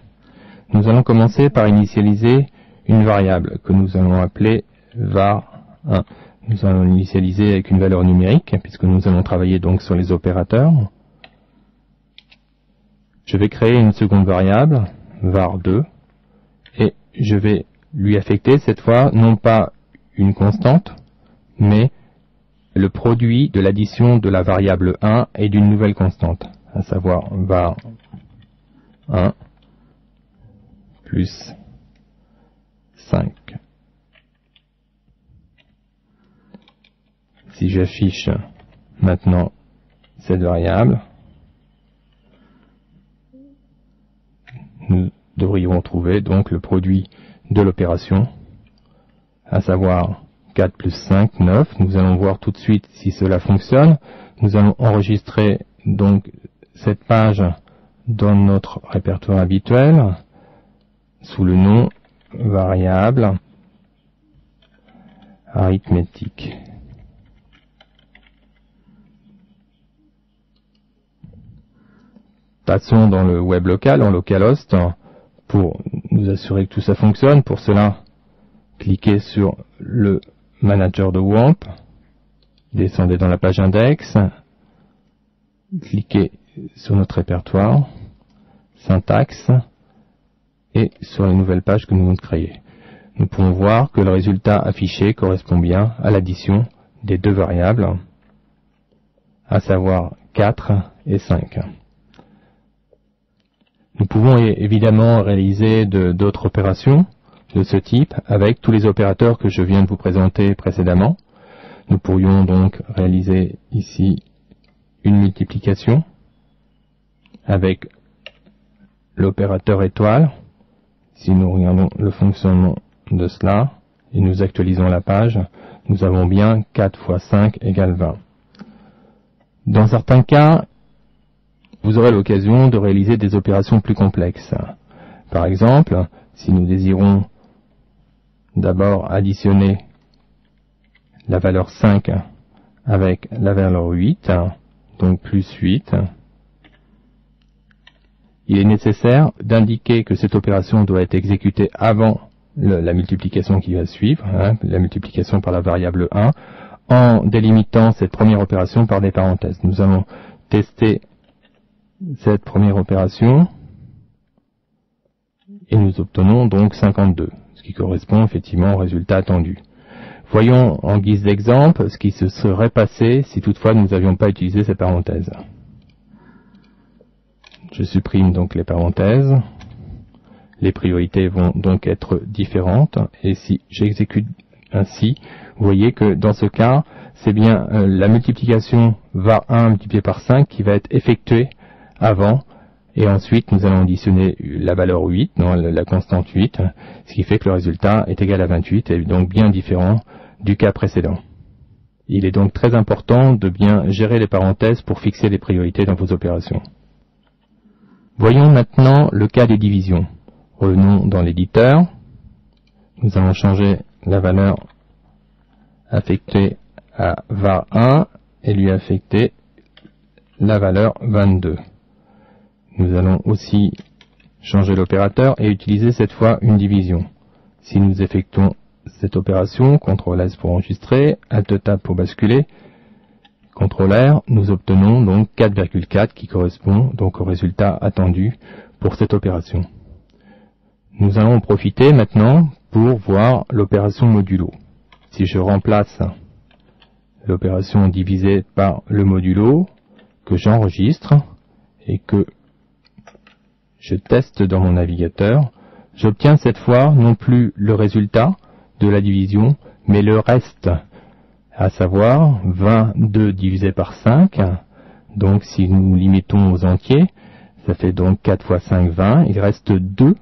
Nous allons commencer par initialiser une variable que nous allons appeler var1. Nous allons l'initialiser avec une valeur numérique puisque nous allons travailler donc sur les opérateurs. Je vais créer une seconde variable, var2, et je vais lui affecter cette fois non pas une constante, mais le produit de l'addition de la variable 1 et d'une nouvelle constante, à savoir var1 plus 5. Si j'affiche maintenant cette variable, nous devrions trouver donc le produit de l'opération, à savoir 4 plus 5, 9. Nous allons voir tout de suite si cela fonctionne. Nous allons enregistrer donc cette page dans notre répertoire habituel sous le nom variable arithmétique. Passons dans le web local, en localhost, pour nous assurer que tout ça fonctionne. Pour cela, cliquez sur le manager de WAMP, descendez dans la page index, cliquez sur notre répertoire, syntaxe, et sur la nouvelle page que nous venons de créer. Nous pouvons voir que le résultat affiché correspond bien à l'addition des deux variables, à savoir 4 et 5. Nous pouvons évidemment réaliser d'autres opérations de ce type avec tous les opérateurs que je viens de vous présenter précédemment. Nous pourrions donc réaliser ici une multiplication avec l'opérateur étoile. Si nous regardons le fonctionnement de cela et nous actualisons la page, nous avons bien 4 fois 5 égale 20. Dans certains cas, vous aurez l'occasion de réaliser des opérations plus complexes. Par exemple, si nous désirons d'abord additionner la valeur 5 avec la valeur 8, donc plus 8, il est nécessaire d'indiquer que cette opération doit être exécutée avant la multiplication qui va suivre, la multiplication par la variable 1, en délimitant cette première opération par des parenthèses. Nous allons tester cette première opération et nous obtenons donc 52, ce qui correspond effectivement au résultat attendu. Voyons en guise d'exemple ce qui se serait passé si toutefois nous n'avions pas utilisé ces parenthèses. Je supprime donc les parenthèses. Les priorités vont donc être différentes et si j'exécute ainsi, vous voyez que dans ce cas, c'est bien la multiplication var1 multiplié par 5 qui va être effectuée avant, et ensuite nous allons additionner la valeur 8, la constante 8, ce qui fait que le résultat est égal à 28 et donc bien différent du cas précédent. Il est donc très important de bien gérer les parenthèses pour fixer les priorités dans vos opérations. Voyons maintenant le cas des divisions. Revenons dans l'éditeur, nous allons changer la valeur affectée à var1 et lui affecter la valeur 22. Nous allons aussi changer l'opérateur et utiliser cette fois une division. Si nous effectuons cette opération, CTRL S pour enregistrer, Alt Tab pour basculer, CTRL R, nous obtenons donc 4,4 qui correspond donc au résultat attendu pour cette opération. Nous allons en profiter maintenant pour voir l'opération modulo. Si je remplace l'opération divisée par le modulo, que j'enregistre et que je teste dans mon navigateur, j'obtiens cette fois non plus le résultat de la division, mais le reste, à savoir 22 divisé par 5. Donc si nous limitons aux entiers, ça fait donc 4 fois 5, 20, il reste 2,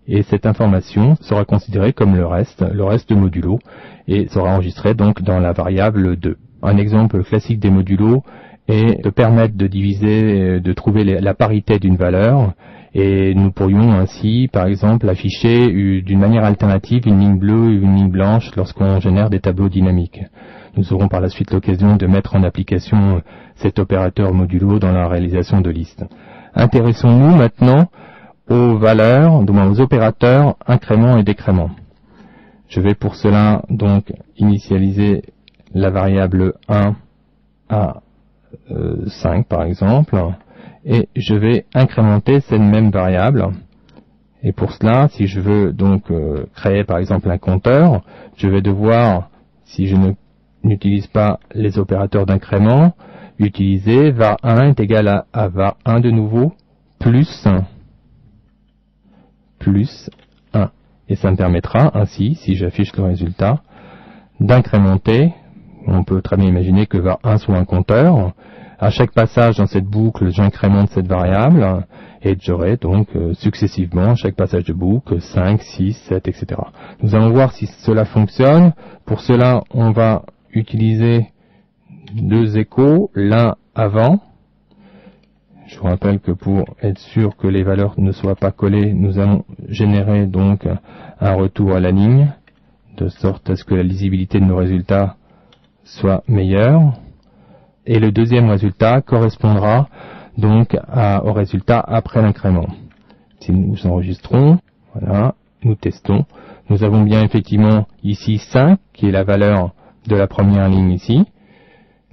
et cette information sera considérée comme le reste modulo, et sera enregistrée donc dans la variable 2. Un exemple classique des modulos est de permettre de diviser, de trouver la parité d'une valeur, et nous pourrions ainsi, par exemple, afficher d'une manière alternative une ligne bleue et une ligne blanche lorsqu'on génère des tableaux dynamiques. Nous aurons par la suite l'occasion de mettre en application cet opérateur modulo dans la réalisation de listes. Intéressons-nous maintenant aux valeurs, aux opérateurs incrément et décrément. Je vais pour cela donc initialiser la variable 1 à 5 par exemple, et je vais incrémenter cette même variable. Et pour cela, si je veux donc créer par exemple un compteur, je vais devoir, si je n'utilise pas les opérateurs d'incrément, utiliser var1 est égal à var1 de nouveau, plus 1. Et ça me permettra ainsi, si j'affiche le résultat, d'incrémenter. On peut très bien imaginer que var1 soit un compteur. À chaque passage dans cette boucle, j'incrémente cette variable, et j'aurai donc successivement, à chaque passage de boucle, 5, 6, 7, etc. Nous allons voir si cela fonctionne. Pour cela, on va utiliser deux échos, l'un avant. Je vous rappelle que pour être sûr que les valeurs ne soient pas collées, nous allons générer donc un retour à la ligne, de sorte à ce que la lisibilité de nos résultats soit meilleure. Et le deuxième résultat correspondra donc au résultat après l'incrément. Si nous enregistrons, voilà, nous testons, nous avons bien effectivement ici 5, qui est la valeur de la première ligne ici.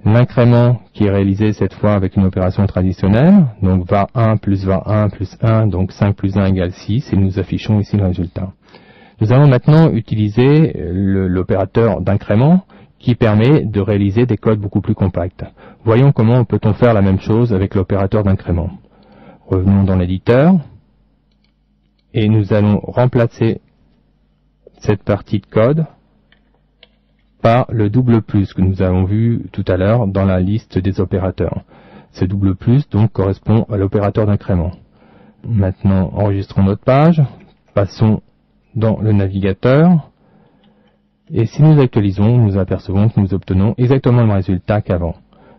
L'incrément qui est réalisé cette fois avec une opération traditionnelle, donc var1 plus var1 plus 1, donc 5 plus 1 égale 6, et nous affichons ici le résultat. Nous allons maintenant utiliser l'opérateur d'incrément qui permet de réaliser des codes beaucoup plus compacts. Voyons comment peut-on faire la même chose avec l'opérateur d'incrément. Revenons dans l'éditeur, et nous allons remplacer cette partie de code par le double plus que nous avons vu tout à l'heure dans la liste des opérateurs. Ce double plus donc correspond à l'opérateur d'incrément. Maintenant, enregistrons notre page, passons dans le navigateur, et si nous actualisons, nous apercevons que nous obtenons exactement le résultat qu'avant.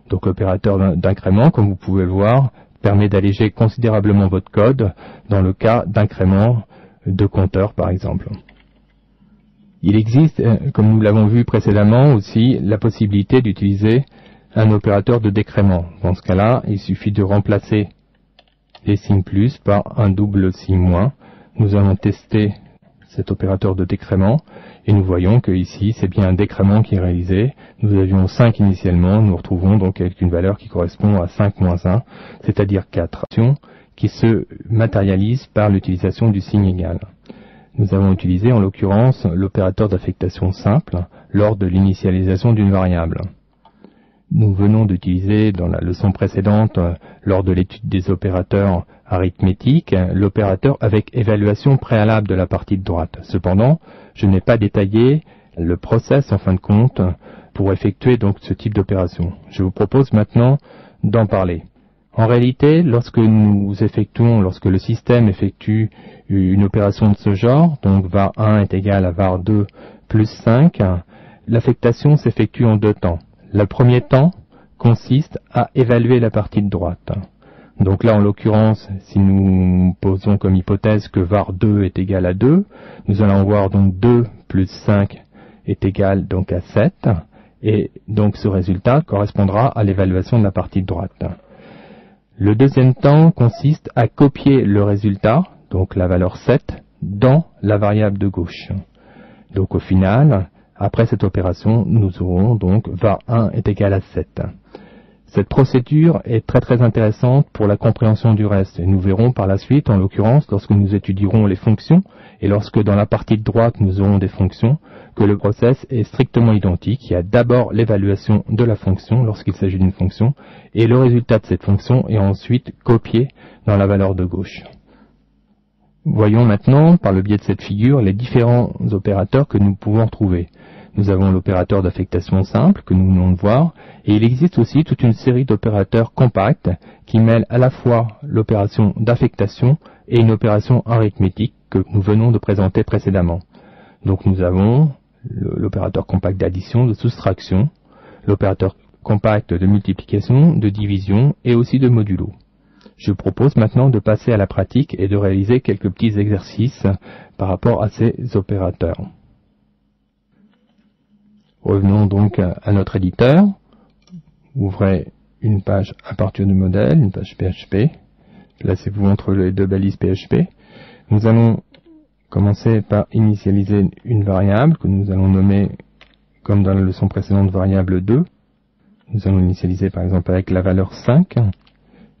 Donc l'opérateur d'incrément, comme vous pouvez le voir, permet d'alléger considérablement votre code dans le cas d'incrément de compteur par exemple. Il existe, comme nous l'avons vu précédemment aussi, la possibilité d'utiliser un opérateur de décrément. Dans ce cas-là, il suffit de remplacer les signes plus par un double signe moins. Nous allons tester cet opérateur de décrément et nous voyons que ici c'est bien un décrément qui est réalisé. Nous avions 5 initialement, nous retrouvons donc avec une valeur qui correspond à 5 moins 1, c'est-à-dire 4, qui se matérialise par l'utilisation du signe égal. Nous avons utilisé en l'occurrence l'opérateur d'affectation simple lors de l'initialisation d'une variable. Nous venons d'utiliser dans la leçon précédente, lors de l'étude des opérateurs arithmétiques, l'opérateur avec évaluation préalable de la partie de droite. Cependant, je n'ai pas détaillé le process en fin de compte pour effectuer donc ce type d'opération. Je vous propose maintenant d'en parler. En réalité, lorsque le système effectue une opération de ce genre, donc var1 est égal à var2 plus 5, l'affectation s'effectue en deux temps. Le premier temps consiste à évaluer la partie de droite. Donc là, en l'occurrence, si nous posons comme hypothèse que var2 est égal à 2, nous allons avoir donc 2 plus 5 est égal donc à 7, et donc ce résultat correspondra à l'évaluation de la partie de droite. Le deuxième temps consiste à copier le résultat, donc la valeur 7, dans la variable de gauche. Donc au final, après cette opération, nous aurons donc var1 est égal à 7. Cette procédure est très intéressante pour la compréhension du reste, et nous verrons par la suite, en l'occurrence, lorsque nous étudierons les fonctions, et lorsque dans la partie de droite nous aurons des fonctions, que le process est strictement identique. Il y a d'abord l'évaluation de la fonction lorsqu'il s'agit d'une fonction, et le résultat de cette fonction est ensuite copié dans la valeur de gauche. Voyons maintenant, par le biais de cette figure, les différents opérateurs que nous pouvons trouver. Nous avons l'opérateur d'affectation simple, que nous venons de voir, et il existe aussi toute une série d'opérateurs compacts qui mêlent à la fois l'opération d'affectation et une opération arithmétique que nous venons de présenter précédemment. Donc nous avons l'opérateur compact d'addition, de soustraction, l'opérateur compact de multiplication, de division et aussi de modulo. Je propose maintenant de passer à la pratique et de réaliser quelques petits exercices par rapport à ces opérateurs. Revenons donc à notre éditeur. Ouvrez une page à partir du modèle, une page PHP. Placez-vous entre les deux balises PHP. Nous allons commencer par initialiser une variable que nous allons nommer, comme dans la leçon précédente, variable 2. Nous allons l'initialiser par exemple avec la valeur 5.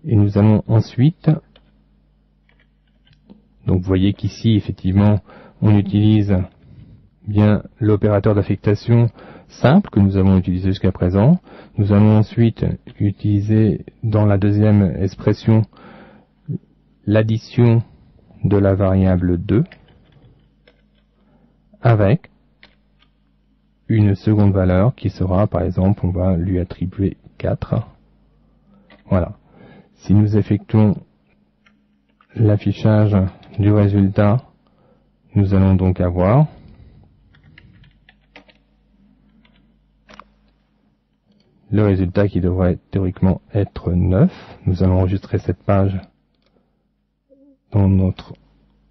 Et nous allons ensuite, donc vous voyez qu'ici effectivement on utilise bien l'opérateur d'affectation simple que nous avons utilisé jusqu'à présent. Nous allons ensuite utiliser dans la deuxième expression l'addition de la variable 2 avec une seconde valeur qui sera, par exemple, on va lui attribuer 4. Voilà. Si nous effectuons l'affichage du résultat, nous allons donc avoir le résultat qui devrait théoriquement être 9. Nous allons enregistrer cette page dans notre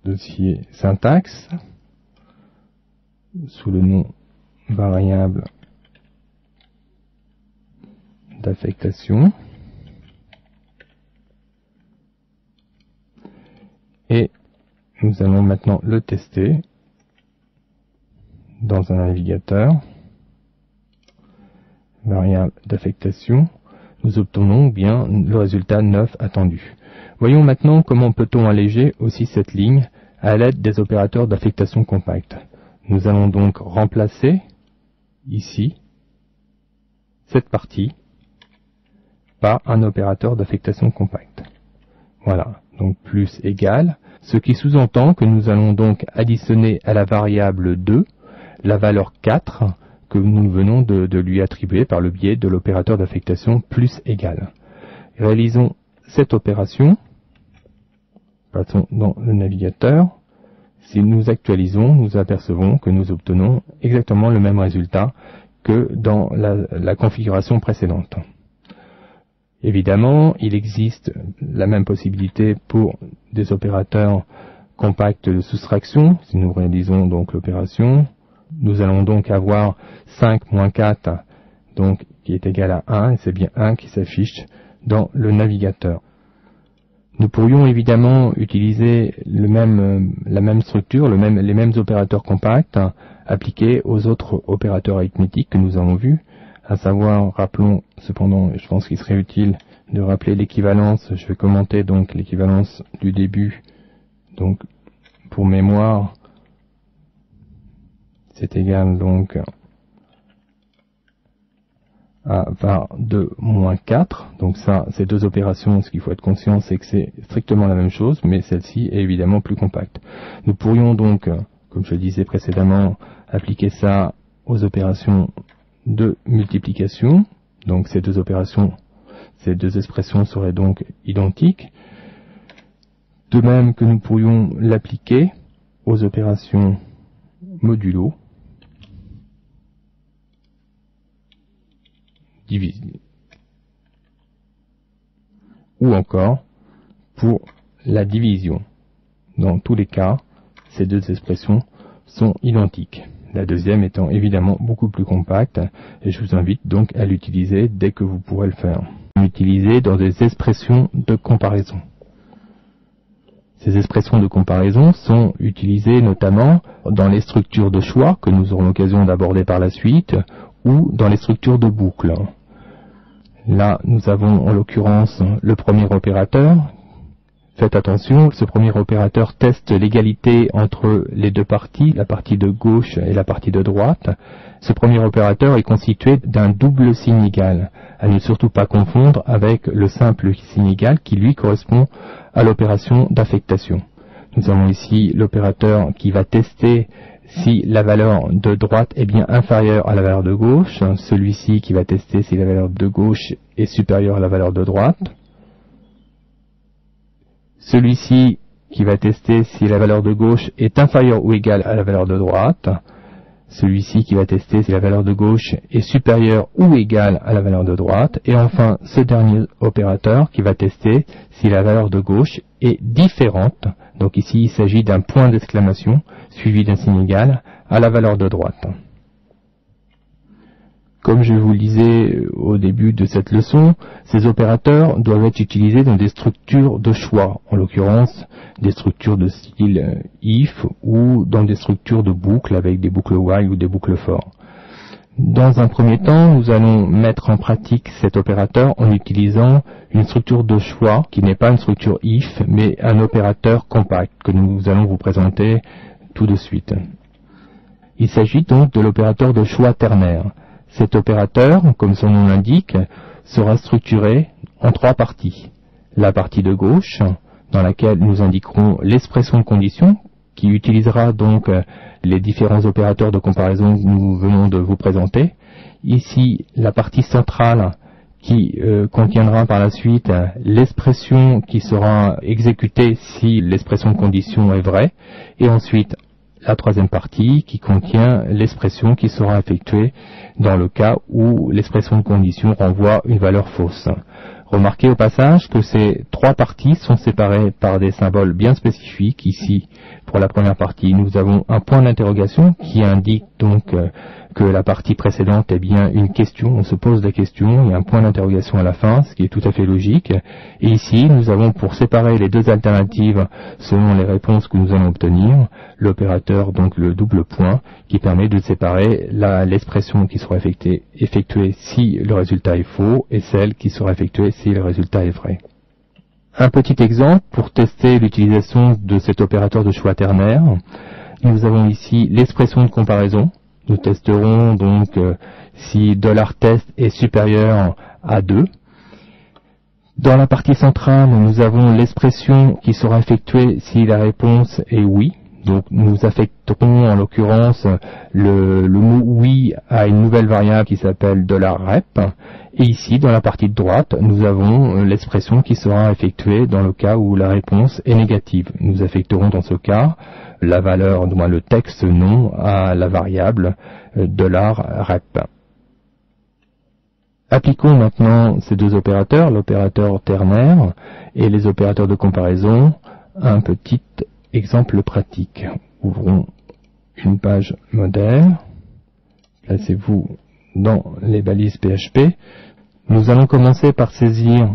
dossier syntaxe sous le nom variable d'affectation. Et nous allons maintenant le tester dans un navigateur. Variable d'affectation. Nous obtenons bien le résultat 9 attendu. Voyons maintenant comment peut-on alléger aussi cette ligne à l'aide des opérateurs d'affectation compacte. Nous allons donc remplacer ici cette partie par un opérateur d'affectation compacte. Voilà, donc plus égal, ce qui sous-entend que nous allons donc additionner à la variable 2 la valeur 4 que nous venons de lui attribuer par le biais de l'opérateur d'affectation plus égal. Réalisons cette opération. Passons dans le navigateur. Si nous actualisons, nous apercevons que nous obtenons exactement le même résultat que dans la configuration précédente. Évidemment, il existe la même possibilité pour des opérateurs compacts de soustraction. Si nous réalisons donc l'opération, nous allons donc avoir 5 moins 4 donc, qui est égal à 1, et c'est bien 1 qui s'affiche dans le navigateur. Nous pourrions évidemment utiliser la même structure, les mêmes opérateurs compacts appliqués aux autres opérateurs arithmétiques que nous avons vus, à savoir, rappelons cependant, je pense qu'il serait utile de rappeler l'équivalence. Je vais commenter donc l'équivalence du début. Donc, pour mémoire, c'est égal donc à var2 moins 4. Donc ça, ces deux opérations, ce qu'il faut être conscient, c'est que c'est strictement la même chose, mais celle-ci est évidemment plus compacte. Nous pourrions donc, comme je le disais précédemment, appliquer ça aux opérations de multiplication. Donc ces deux opérations, ces deux expressions seraient donc identiques. De même que nous pourrions l'appliquer aux opérations modulo, diviser, ou encore pour la division. Dans tous les cas, ces deux expressions sont identiques. La deuxième étant évidemment beaucoup plus compacte, et je vous invite donc à l'utiliser dès que vous pourrez le faire. L'utiliser dans des expressions de comparaison. Ces expressions de comparaison sont utilisées notamment dans les structures de choix que nous aurons l'occasion d'aborder par la suite, ou dans les structures de boucle. Là, nous avons en l'occurrence le premier opérateur. Faites attention, ce premier opérateur teste l'égalité entre les deux parties, la partie de gauche et la partie de droite. Ce premier opérateur est constitué d'un double signe égal, à ne surtout pas confondre avec le simple signe égal qui lui correspond à l'opération d'affectation. Nous avons ici l'opérateur qui va tester si la valeur de droite est bien inférieure à la valeur de gauche, celui-ci qui va tester si la valeur de gauche est supérieure à la valeur de droite, celui-ci qui va tester si la valeur de gauche est inférieure ou égale à la valeur de droite, celui-ci qui va tester si la valeur de gauche est supérieure ou égale à la valeur de droite, et enfin ce dernier opérateur qui va tester si la valeur de gauche est différente, donc ici il s'agit d'un point d'exclamation suivi d'un signe égal à la valeur de droite. Comme je vous le disais au début de cette leçon, ces opérateurs doivent être utilisés dans des structures de choix, en l'occurrence des structures de style if ou dans des structures de boucles avec des boucles while ou des boucles for. Dans un premier temps, nous allons mettre en pratique cet opérateur en utilisant une structure de choix qui n'est pas une structure if, mais un opérateur compact que nous allons vous présenter tout de suite. Il s'agit donc de l'opérateur de choix ternaire. Cet opérateur, comme son nom l'indique, sera structuré en trois parties. La partie de gauche, dans laquelle nous indiquerons l'expression de condition, qui utilisera donc les différents opérateurs de comparaison que nous venons de vous présenter. Ici, la partie centrale qui contiendra par la suite l'expression qui sera exécutée si l'expression de condition est vraie, et ensuite la troisième partie qui contient l'expression qui sera effectuée dans le cas où l'expression de condition renvoie une valeur fausse. Remarquez au passage que ces trois parties sont séparées par des symboles bien spécifiques. Ici, pour la première partie, nous avons un point d'interrogation qui indique donc que la partie précédente est bien une question, on se pose la question, il y a un point d'interrogation à la fin, ce qui est tout à fait logique. Et ici, nous avons pour séparer les deux alternatives selon les réponses que nous allons obtenir, l'opérateur, donc le double point, qui permet de séparer l'expression qui sera effectuée si le résultat est faux et celle qui sera effectuée si le résultat est vrai. Un petit exemple pour tester l'utilisation de cet opérateur de choix ternaire. Nous avons ici l'expression de comparaison. Nous testerons donc si $test est supérieur à 2. Dans la partie centrale, nous avons l'expression qui sera effectuée si la réponse est oui. Donc nous affecterons en l'occurrence le mot oui à une nouvelle variable qui s'appelle $rep. Et ici, dans la partie de droite, nous avons l'expression qui sera effectuée dans le cas où la réponse est négative. Nous affecterons dans ce cas la valeur, du moins le texte non, à la variable $rep. Appliquons maintenant ces deux opérateurs, l'opérateur ternaire et les opérateurs de comparaison, à un petit exemple pratique. Ouvrons une page modèle, placez-vous dans les balises PHP. Nous allons commencer par saisir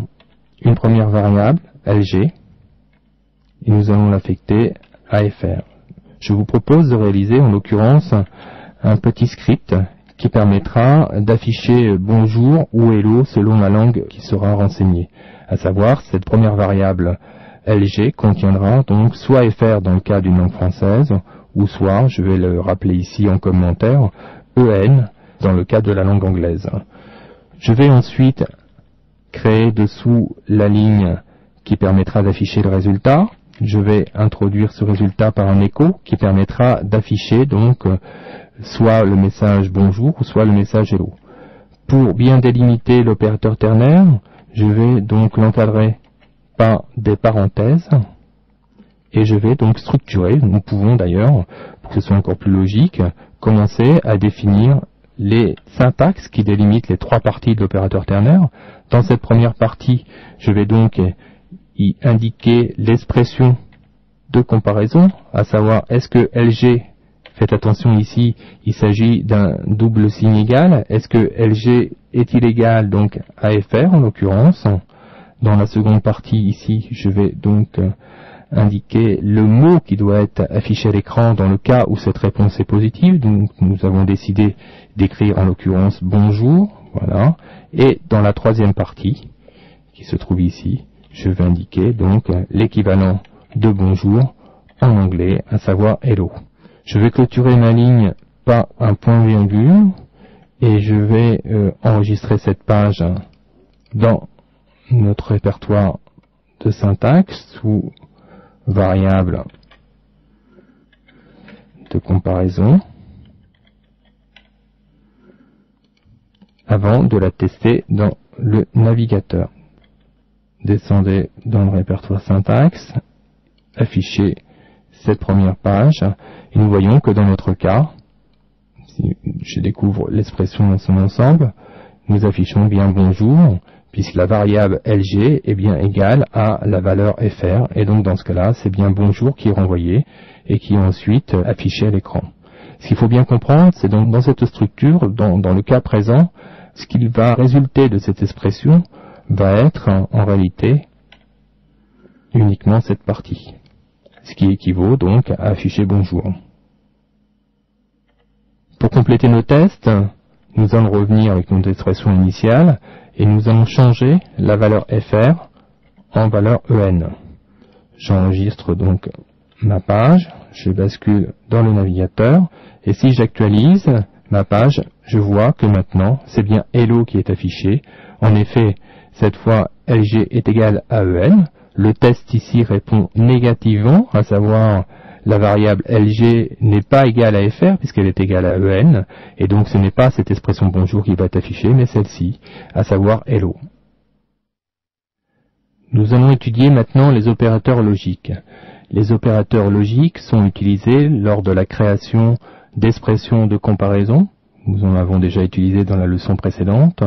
une première variable, LG, et nous allons l'affecter à FR. Je vous propose de réaliser en l'occurrence un petit script qui permettra d'afficher bonjour ou hello selon la langue qui sera renseignée. À savoir, cette première variable LG contiendra donc soit FR dans le cas d'une langue française, ou soit, je vais le rappeler ici en commentaire, EN dans le cas de la langue anglaise. Je vais ensuite créer dessous la ligne qui permettra d'afficher le résultat. Je vais introduire ce résultat par un écho qui permettra d'afficher donc soit le message bonjour ou soit le message hello. Pour bien délimiter l'opérateur ternaire, je vais donc l'encadrer par des parenthèses et je vais donc structurer. Nous pouvons d'ailleurs, pour que ce soit encore plus logique, commencer à définir les syntaxes qui délimitent les trois parties de l'opérateur ternaire. Dans cette première partie, je vais donc y indiquer l'expression de comparaison, à savoir est-ce que LG Faites attention ici, il s'agit d'un double signe égal. Est-ce que LG est-il égal donc à FR en l'occurrence? Dans la seconde partie ici, je vais donc indiquer le mot qui doit être affiché à l'écran dans le cas où cette réponse est positive. Donc nous avons décidé d'écrire en l'occurrence bonjour, voilà. Et dans la troisième partie, qui se trouve ici, je vais indiquer donc l'équivalent de bonjour en anglais, à savoir hello. Je vais clôturer ma ligne par un point-virgule et je vais enregistrer cette page dans notre répertoire de syntaxe sous variable de comparaison avant de la tester dans le navigateur. Descendez dans le répertoire syntaxe, affichez cette première page et nous voyons que dans notre cas, si je découvre l'expression dans son ensemble, nous affichons bien bonjour puisque la variable LG est bien égale à la valeur FR et donc dans ce cas-là, c'est bien bonjour qui est renvoyé et qui est ensuite affiché à l'écran. Ce qu'il faut bien comprendre, c'est donc dans cette structure, dans le cas présent, ce qui va résulter de cette expression va être en réalité uniquement cette partie, ce qui équivaut donc à afficher bonjour. Pour compléter nos tests, nous allons revenir avec notre expression initiale et nous allons changer la valeur FR en valeur EN. J'enregistre donc ma page, je bascule dans le navigateur et si j'actualise ma page, je vois que maintenant c'est bien Hello qui est affiché. En effet, cette fois LG est égal à EN. Le test ici répond négativement, à savoir la variable LG n'est pas égale à FR puisqu'elle est égale à EN, et donc ce n'est pas cette expression bonjour qui va être affichée, mais celle-ci, à savoir hello. Nous allons étudier maintenant les opérateurs logiques. Les opérateurs logiques sont utilisés lors de la création d'expressions de comparaison. Nous en avons déjà utilisé dans la leçon précédente,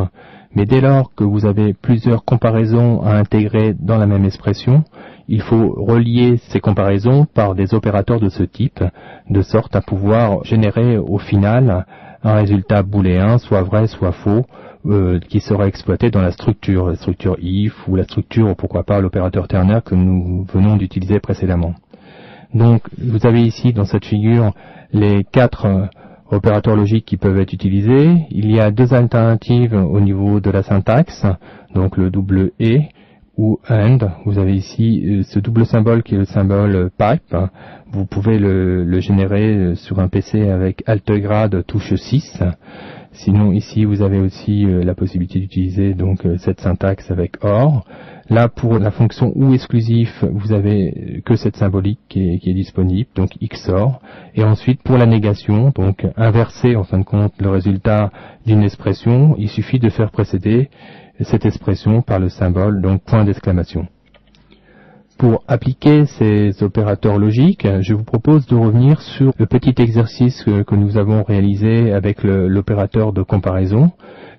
mais dès lors que vous avez plusieurs comparaisons à intégrer dans la même expression, il faut relier ces comparaisons par des opérateurs de ce type, de sorte à pouvoir générer au final un résultat booléen, soit vrai, soit faux, qui sera exploité dans la structure if ou la structure, pourquoi pas, l'opérateur ternaire que nous venons d'utiliser précédemment. Donc, vous avez ici dans cette figure les 4 opérateurs logiques qui peuvent être utilisés. Il y a 2 alternatives au niveau de la syntaxe, donc le double et ou AND. Vous avez ici ce double symbole qui est le symbole pipe. Vous pouvez le générer sur un PC avec Alt-Grade touche 6. Sinon ici vous avez aussi la possibilité d'utiliser donc cette syntaxe avec OR. Là pour la fonction ou exclusif, vous avez que cette symbolique qui est disponible, donc XOR. Et ensuite pour la négation, donc inverser en fin de compte le résultat d'une expression, il suffit de faire précéder cette expression par le symbole, donc point d'exclamation. Pour appliquer ces opérateurs logiques, je vous propose de revenir sur le petit exercice que nous avons réalisé avec l'opérateur de comparaison,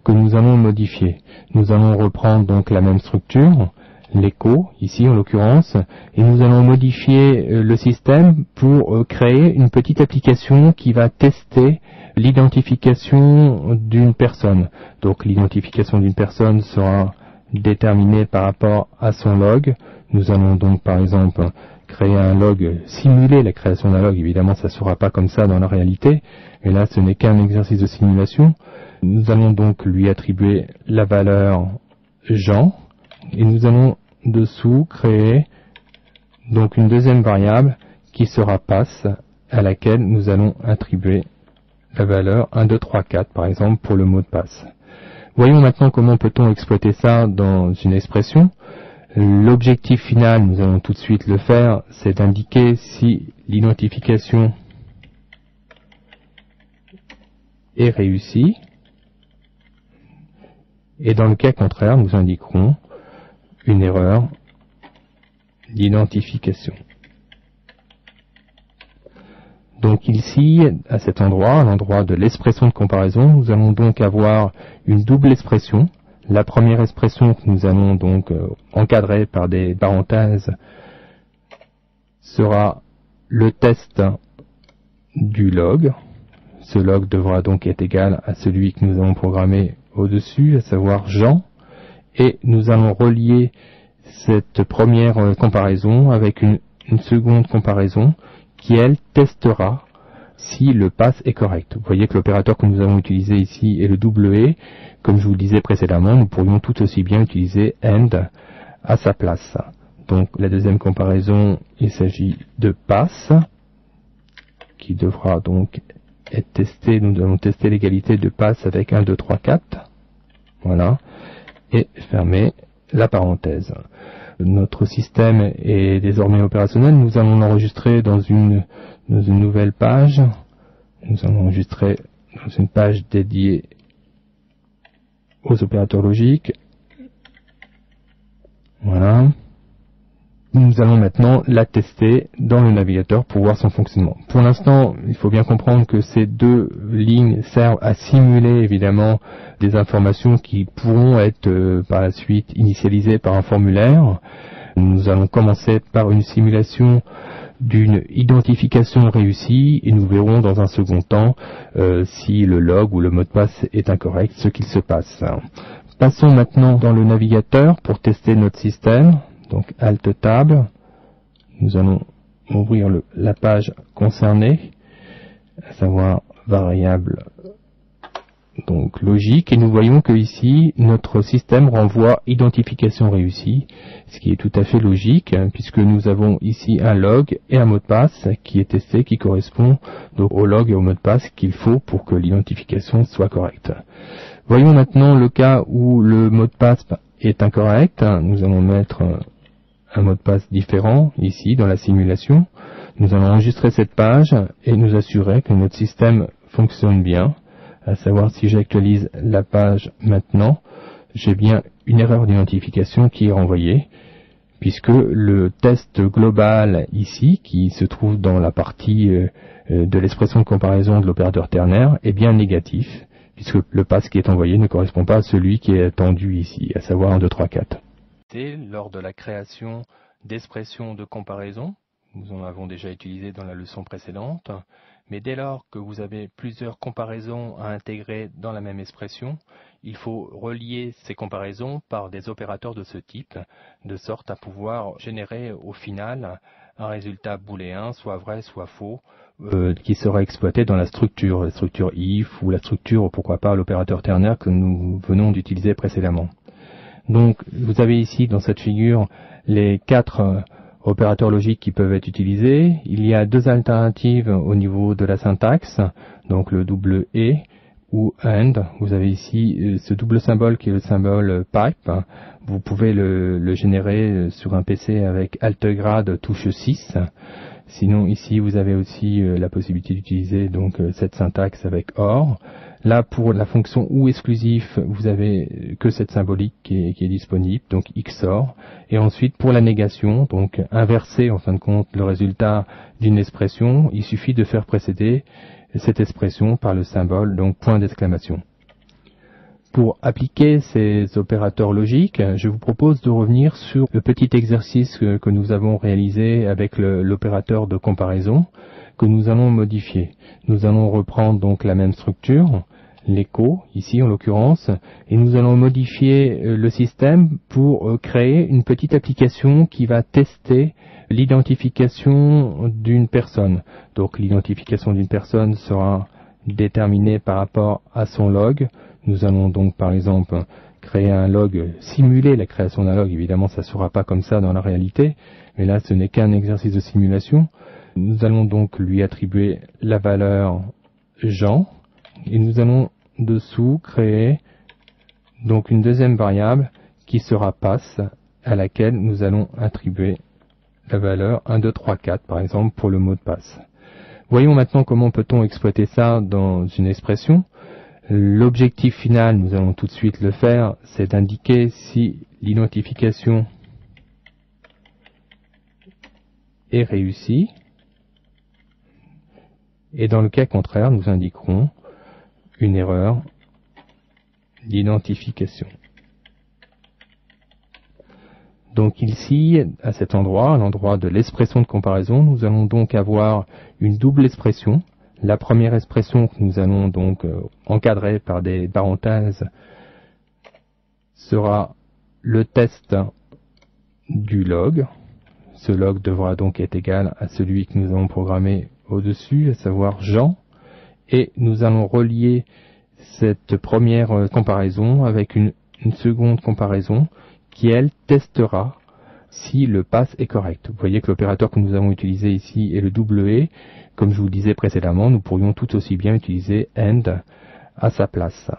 que nous allons modifier. Nous allons reprendre donc la même structure, l'écho, ici en l'occurrence, et nous allons modifier le système pour créer une petite application qui va tester l'identification d'une personne. Donc l'identification d'une personne sera déterminée par rapport à son log. Nous allons donc par exemple créer un log, simuler la création d'un log. Évidemment ça ne sera pas comme ça dans la réalité, mais là ce n'est qu'un exercice de simulation. Nous allons donc lui attribuer la valeur Jean et nous allons dessous créer donc une deuxième variable qui sera pass, à laquelle nous allons attribuer la valeur 1, 2, 3, 4 par exemple pour le mot de passe. Voyons maintenant comment peut-on exploiter ça dans une expression. L'objectif final, nous allons tout de suite le faire, c'est d'indiquer si l'identification est réussie. Et dans le cas contraire, nous indiquerons une erreur d'identification. Donc ici, à cet endroit, à l'endroit de l'expression de comparaison, nous allons donc avoir une double expression. La première expression que nous allons donc encadrer par des parenthèses sera le test du log. Ce log devra donc être égal à celui que nous avons programmé au-dessus, à savoir Jean. Et nous allons relier cette première comparaison avec une seconde comparaison qui, elle, testera si le pass est correct. Vous voyez que l'opérateur que nous avons utilisé ici est le WE. Comme je vous le disais précédemment, nous pourrions tout aussi bien utiliser AND à sa place. Donc la deuxième comparaison, il s'agit de pass, qui devra donc être testé. Nous allons tester l'égalité de pass avec 1, 2, 3, 4. Voilà. Et fermer la parenthèse. Notre système est désormais opérationnel. Nous allons l'enregistrer dans une nouvelle page. Nous allons enregistrer dans une page dédiée aux opérateurs logiques. Voilà. Nous allons maintenant la tester dans le navigateur pour voir son fonctionnement. Pour l'instant, il faut bien comprendre que ces deux lignes servent à simuler évidemment des informations qui pourront être par la suite initialisées par un formulaire. Nous allons commencer par une simulation d'une identification réussie et nous verrons dans un second temps si le log ou le mot de passe est incorrect, ce qu'il se passe. Passons maintenant dans le navigateur pour tester notre système. Donc Alt Tab, nous allons ouvrir la page concernée, à savoir variable donc logique, et nous voyons que ici notre système renvoie identification réussie, ce qui est tout à fait logique puisque nous avons ici un log et un mot de passe qui est testé, qui correspond donc au log et au mot de passe qu'il faut pour que l'identification soit correcte. Voyons maintenant le cas où le mot de passe est incorrect. Nous allons mettre un mot de passe différent ici dans la simulation. Nous allons enregistrer cette page et nous assurer que notre système fonctionne bien, à savoir si j'actualise la page maintenant, j'ai bien une erreur d'identification qui est renvoyée, puisque le test global ici, qui se trouve dans la partie de l'expression de comparaison de l'opérateur ternaire, est bien négatif, puisque le pass qui est envoyé ne correspond pas à celui qui est attendu ici, à savoir 1, 2, 3, 4. Lors de la création d'expressions de comparaison, nous en avons déjà utilisé dans la leçon précédente, mais dès lors que vous avez plusieurs comparaisons à intégrer dans la même expression, il faut relier ces comparaisons par des opérateurs de ce type, de sorte à pouvoir générer au final un résultat booléen, soit vrai, soit faux, qui sera exploité dans la structure if ou la structure, pourquoi pas, l'opérateur ternaire que nous venons d'utiliser précédemment. Donc, vous avez ici dans cette figure les 4 opérateurs logiques qui peuvent être utilisés. Il y a 2 alternatives au niveau de la syntaxe, donc le double E ou AND. Vous avez ici ce double symbole qui est le symbole pipe. Vous pouvez le générer sur un PC avec Alt-Grade touche 6. Sinon ici vous avez aussi la possibilité d'utiliser donc cette syntaxe avec OR. Là, pour la fonction ou exclusif, vous avez que cette symbolique qui est disponible, donc XOR. Et ensuite, pour la négation, donc inverser en fin de compte le résultat d'une expression, il suffit de faire précéder cette expression par le symbole, donc point d'exclamation. Pour appliquer ces opérateurs logiques, je vous propose de revenir sur le petit exercice que nous avons réalisé avec l'opérateur de comparaison, que nous allons modifier. Nous allons reprendre donc la même structure, l'écho, ici en l'occurrence, et nous allons modifier le système pour créer une petite application qui va tester l'identification d'une personne. Donc l'identification d'une personne sera déterminée par rapport à son log. Nous allons donc par exemple créer un log, simuler la création d'un log. Évidemment ça ne sera pas comme ça dans la réalité, mais là ce n'est qu'un exercice de simulation. Nous allons donc lui attribuer la valeur Jean, et nous allons dessous créer donc une deuxième variable qui sera pass, à laquelle nous allons attribuer la valeur 1, 2, 3, 4 par exemple pour le mot de passe. Voyons maintenant comment peut-on exploiter ça dans une expression. L'objectif final, nous allons tout de suite le faire, c'est d'indiquer si l'identification est réussie. Et dans le cas contraire, nous indiquerons une erreur d'identification. Donc ici, à cet endroit, à l'endroit de l'expression de comparaison, nous allons donc avoir une double expression La première expression que nous allons donc encadrer par des parenthèses sera le test du log. Ce log devra donc être égal à celui que nous avons programmé au-dessus, à savoir Jean. Et nous allons relier cette première comparaison avec une seconde comparaison qui, elle, testera si le pass est correct. Vous voyez que l'opérateur que nous avons utilisé ici est le WE. Comme je vous le disais précédemment, nous pourrions tout aussi bien utiliser AND à sa place.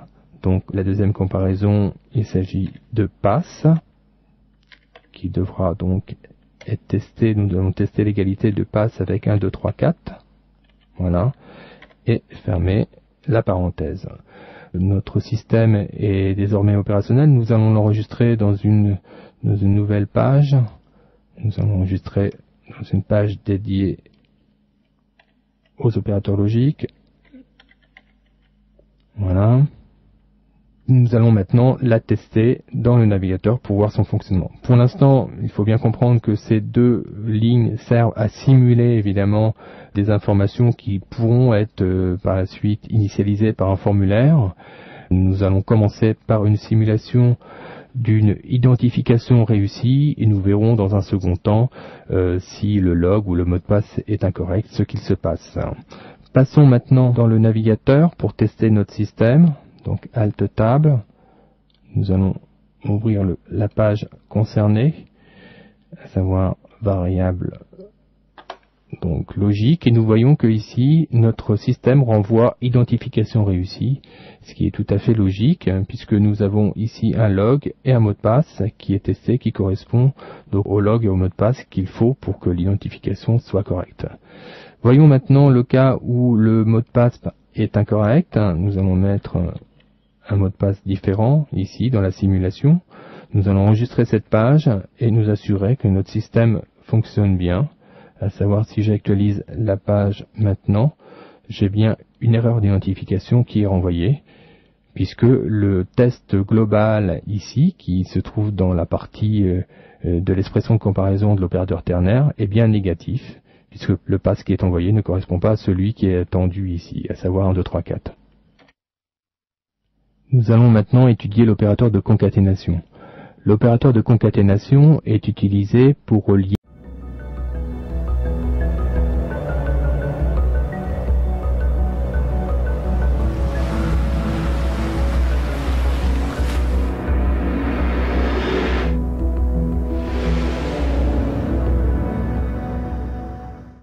Donc la deuxième comparaison, il s'agit de pass, qui devra donc être testé. Nous allons tester l'égalité de pass avec 1, 2, 3, 4. Voilà. Et fermer la parenthèse. Notre système est désormais opérationnel. Nous allons l'enregistrer dans une nouvelle page. Nous allons l'enregistrer dans une page dédiée aux opérateurs logiques. Voilà. Nous allons maintenant la tester dans le navigateur pour voir son fonctionnement. Pour l'instant, il faut bien comprendre que ces deux lignes servent à simuler évidemment des informations qui pourront être par la suite initialisées par un formulaire. Nous allons commencer par une simulation d'une identification réussie et nous verrons dans un second temps si le log ou le mot de passe est incorrect, ce qu'il se passe. Passons maintenant dans le navigateur pour tester notre système. Donc Alt Tab, nous allons ouvrir la page concernée, à savoir variable donc logique, et nous voyons que ici notre système renvoie identification réussie, ce qui est tout à fait logique puisque nous avons ici un log et un mot de passe qui est testé, qui correspond donc au log et au mot de passe qu'il faut pour que l'identification soit correcte. Voyons maintenant le cas où le mot de passe est incorrect. Nous allons mettre un mot de passe différent ici dans la simulation. Nous allons enregistrer cette page et nous assurer que notre système fonctionne bien. À savoir, si j'actualise la page maintenant, j'ai bien une erreur d'identification qui est renvoyée, puisque le test global ici, qui se trouve dans la partie de l'expression de comparaison de l'opérateur ternaire, est bien négatif, puisque le pass qui est envoyé ne correspond pas à celui qui est attendu ici, à savoir 1, 2, 3, 4. Nous allons maintenant étudier l'opérateur de concaténation. L'opérateur de concaténation est utilisé pour relier